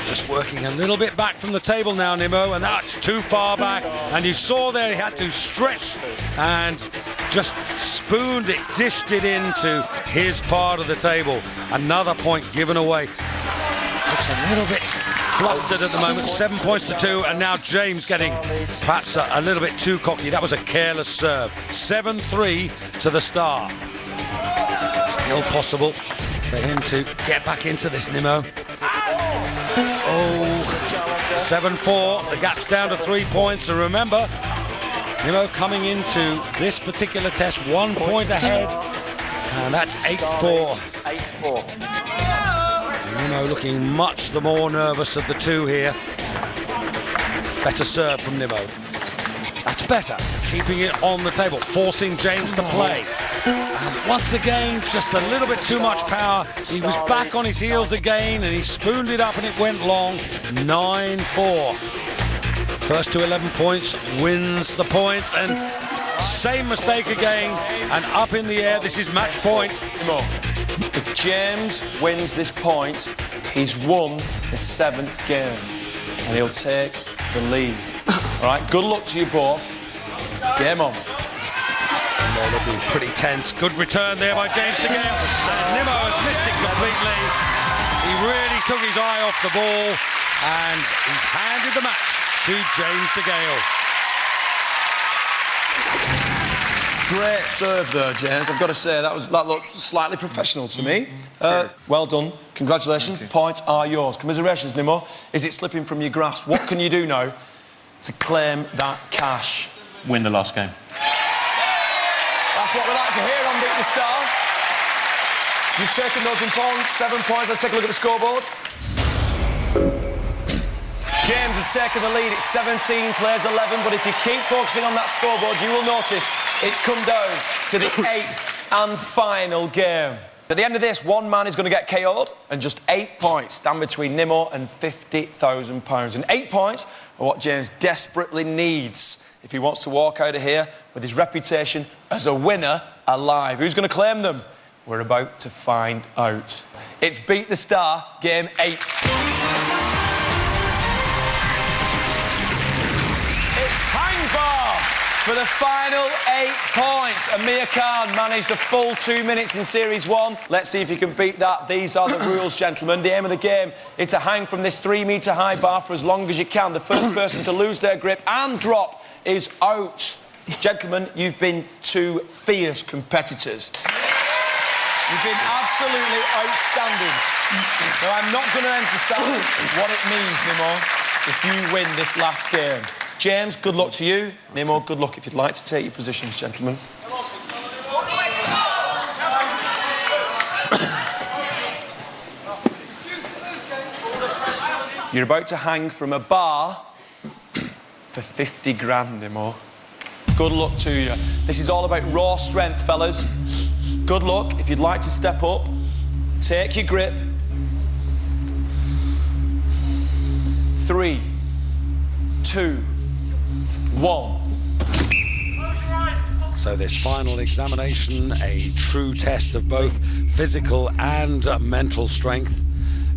Just working a little bit back from the table now, Nimmo, and that's too far back. And you saw there he had to stretch and just spooned it, dished it into his part of the table. Another point given away. Looks a little bit flustered at the moment. 7 points to 2, and now James getting perhaps a little bit too cocky. That was a careless serve. 7-3 to the Star. Still possible for him to get back into this, Nimmo. Oh, 7-4. The gap's down to 3 points. And remember, Nimmo coming into this particular test 1 point ahead, and that's 8-4. 8-4. Nimmo looking much the more nervous of the two here. Better serve from Nimmo. That's better. Keeping it on the table, forcing James to play. And once again, just a little bit too much power. He was back on his heels again, and he spooned it up and it went long. 9-4. First to 11 points, wins the points, and same mistake again, and up in the air. This is match point. If James wins this point, he's won the 7th game, and he'll take the lead. All right, good luck to you both. Game on. Nimmo looking pretty tense. Good return there by James DeGale. Nimmo has missed it completely. He really took his eye off the ball, and he's handed the match to James DeGale. Great serve there, James. I've got to say, that looked slightly professional to me. Well done. Congratulations. Points are yours. Commiserations, Nimmo. Is it slipping from your grasp? What can you do now to claim that cash? Win the last game. That's what we like to hear on Beat the Star. You've taken those in points, 7 points. Let's take a look at the scoreboard. James has taken the lead. It's 17, plays 11. But if you keep focusing on that scoreboard, you will notice it's come down to the 8th and final game. At the end of this, one man is going to get KO'd, and just 8 points stand between Nimmo and £50,000. And 8 points are what James desperately needs if he wants to walk out of here with his reputation as a winner alive. Who's going to claim them? We're about to find out. It's Beat the Star, Game 8. Hang bar for the final 8 points. Amir Khan managed a full 2 minutes in Series 1. Let's see if he can beat that. These are the rules, gentlemen. The aim of the game is to hang from this 3-metre high bar for as long as you can. The first person to lose their grip and drop is out. Gentlemen, you've been two fierce competitors. You've been absolutely outstanding. Now, I'm not going to emphasise what it means, Nimmo, if you win this last game. James, good luck to you. Nimmo, good luck if you'd like to take your positions, gentlemen. You're about to hang from a bar for 50 grand, Nimmo. Good luck to you. This is all about raw strength, fellas. Good luck. If you'd like to step up, take your grip. 3, 2, 1. So this final examination, a true test of both physical and mental strength.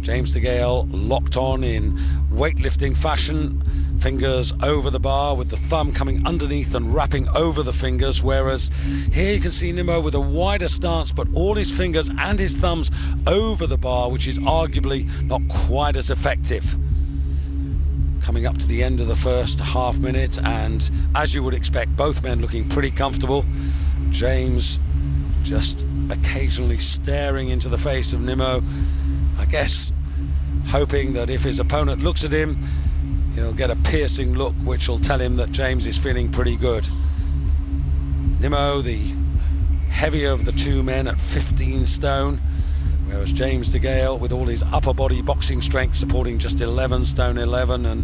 James DeGale locked on in weightlifting fashion, fingers over the bar, with the thumb coming underneath and wrapping over the fingers, whereas here you can see Nimmo with a wider stance, but all his fingers and his thumbs over the bar, which is arguably not quite as effective. Coming up to the end of the first half minute, and as you would expect, both men looking pretty comfortable. James just occasionally staring into the face of Nimmo, I guess hoping that if his opponent looks at him, he'll get a piercing look which will tell him that James is feeling pretty good. Nimmo, the heavier of the two men at 15 stone, whereas James DeGale, with all his upper body boxing strength, supporting just 11 stone 11. And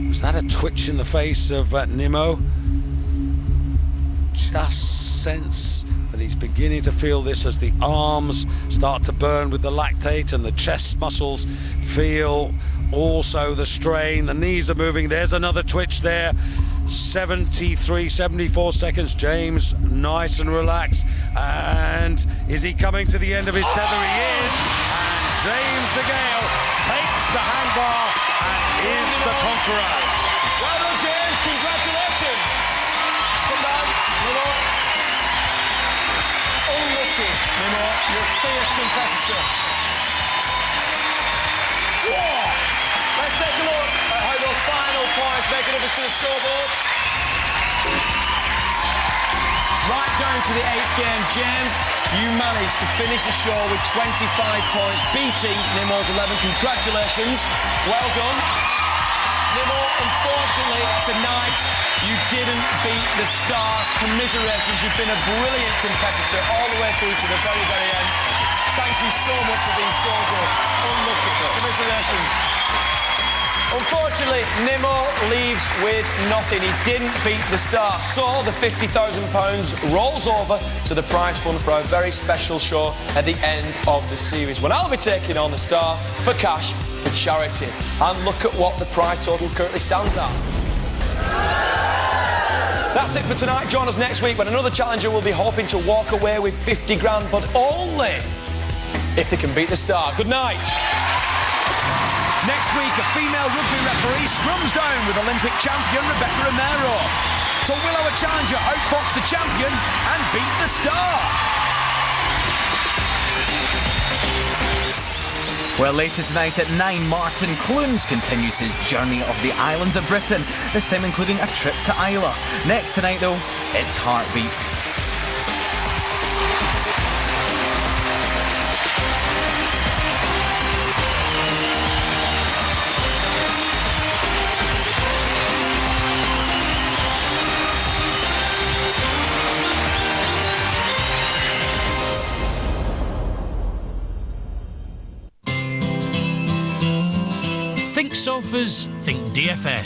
was that a twitch in the face of Nimmo? Just sense that he's beginning to feel this as the arms start to burn with the lactate, and the chest muscles feel also the strain. The knees are moving. There's another twitch there. 74 seconds. James nice and relaxed. And is he coming to the end of his tether? He is. And James DeGale takes the handbar and is the conqueror. Well done, James. Congratulations. Come down, Nimmo. Unlucky, Nimmo. Your fierce competitor. Whoa! Let's take a look at how those final points make it up to the scoreboard. Right down to the 8th game, James, you managed to finish the show with 25 points, beating Nimmo's 11. Congratulations. Well done. Nimmo, unfortunately, tonight, you didn't beat the star. Commiserations. You've been a brilliant competitor all the way through to the very, very end. Thank you so much for being so good. Unlucky. Commiserations. Unfortunately, Nimmo leaves with nothing. He didn't beat the star. So the £50,000 rolls over to the prize fund for our very special show at the end of the series, when I'll be taking on the star for cash for charity. And look at what the prize total currently stands at. That's it for tonight. Join us next week when another challenger will be hoping to walk away with 50 grand, but only if they can beat the star. Good night. Next week, a female rugby referee scrums down with Olympic champion Rebecca Romero. So will our challenger outfox the champion and beat the star? Well, later tonight at 9, Martin Clunes continues his journey of the islands of Britain, this time including a trip to Islay. Next tonight, though, it's Heartbeat. Think sofas, think DFS.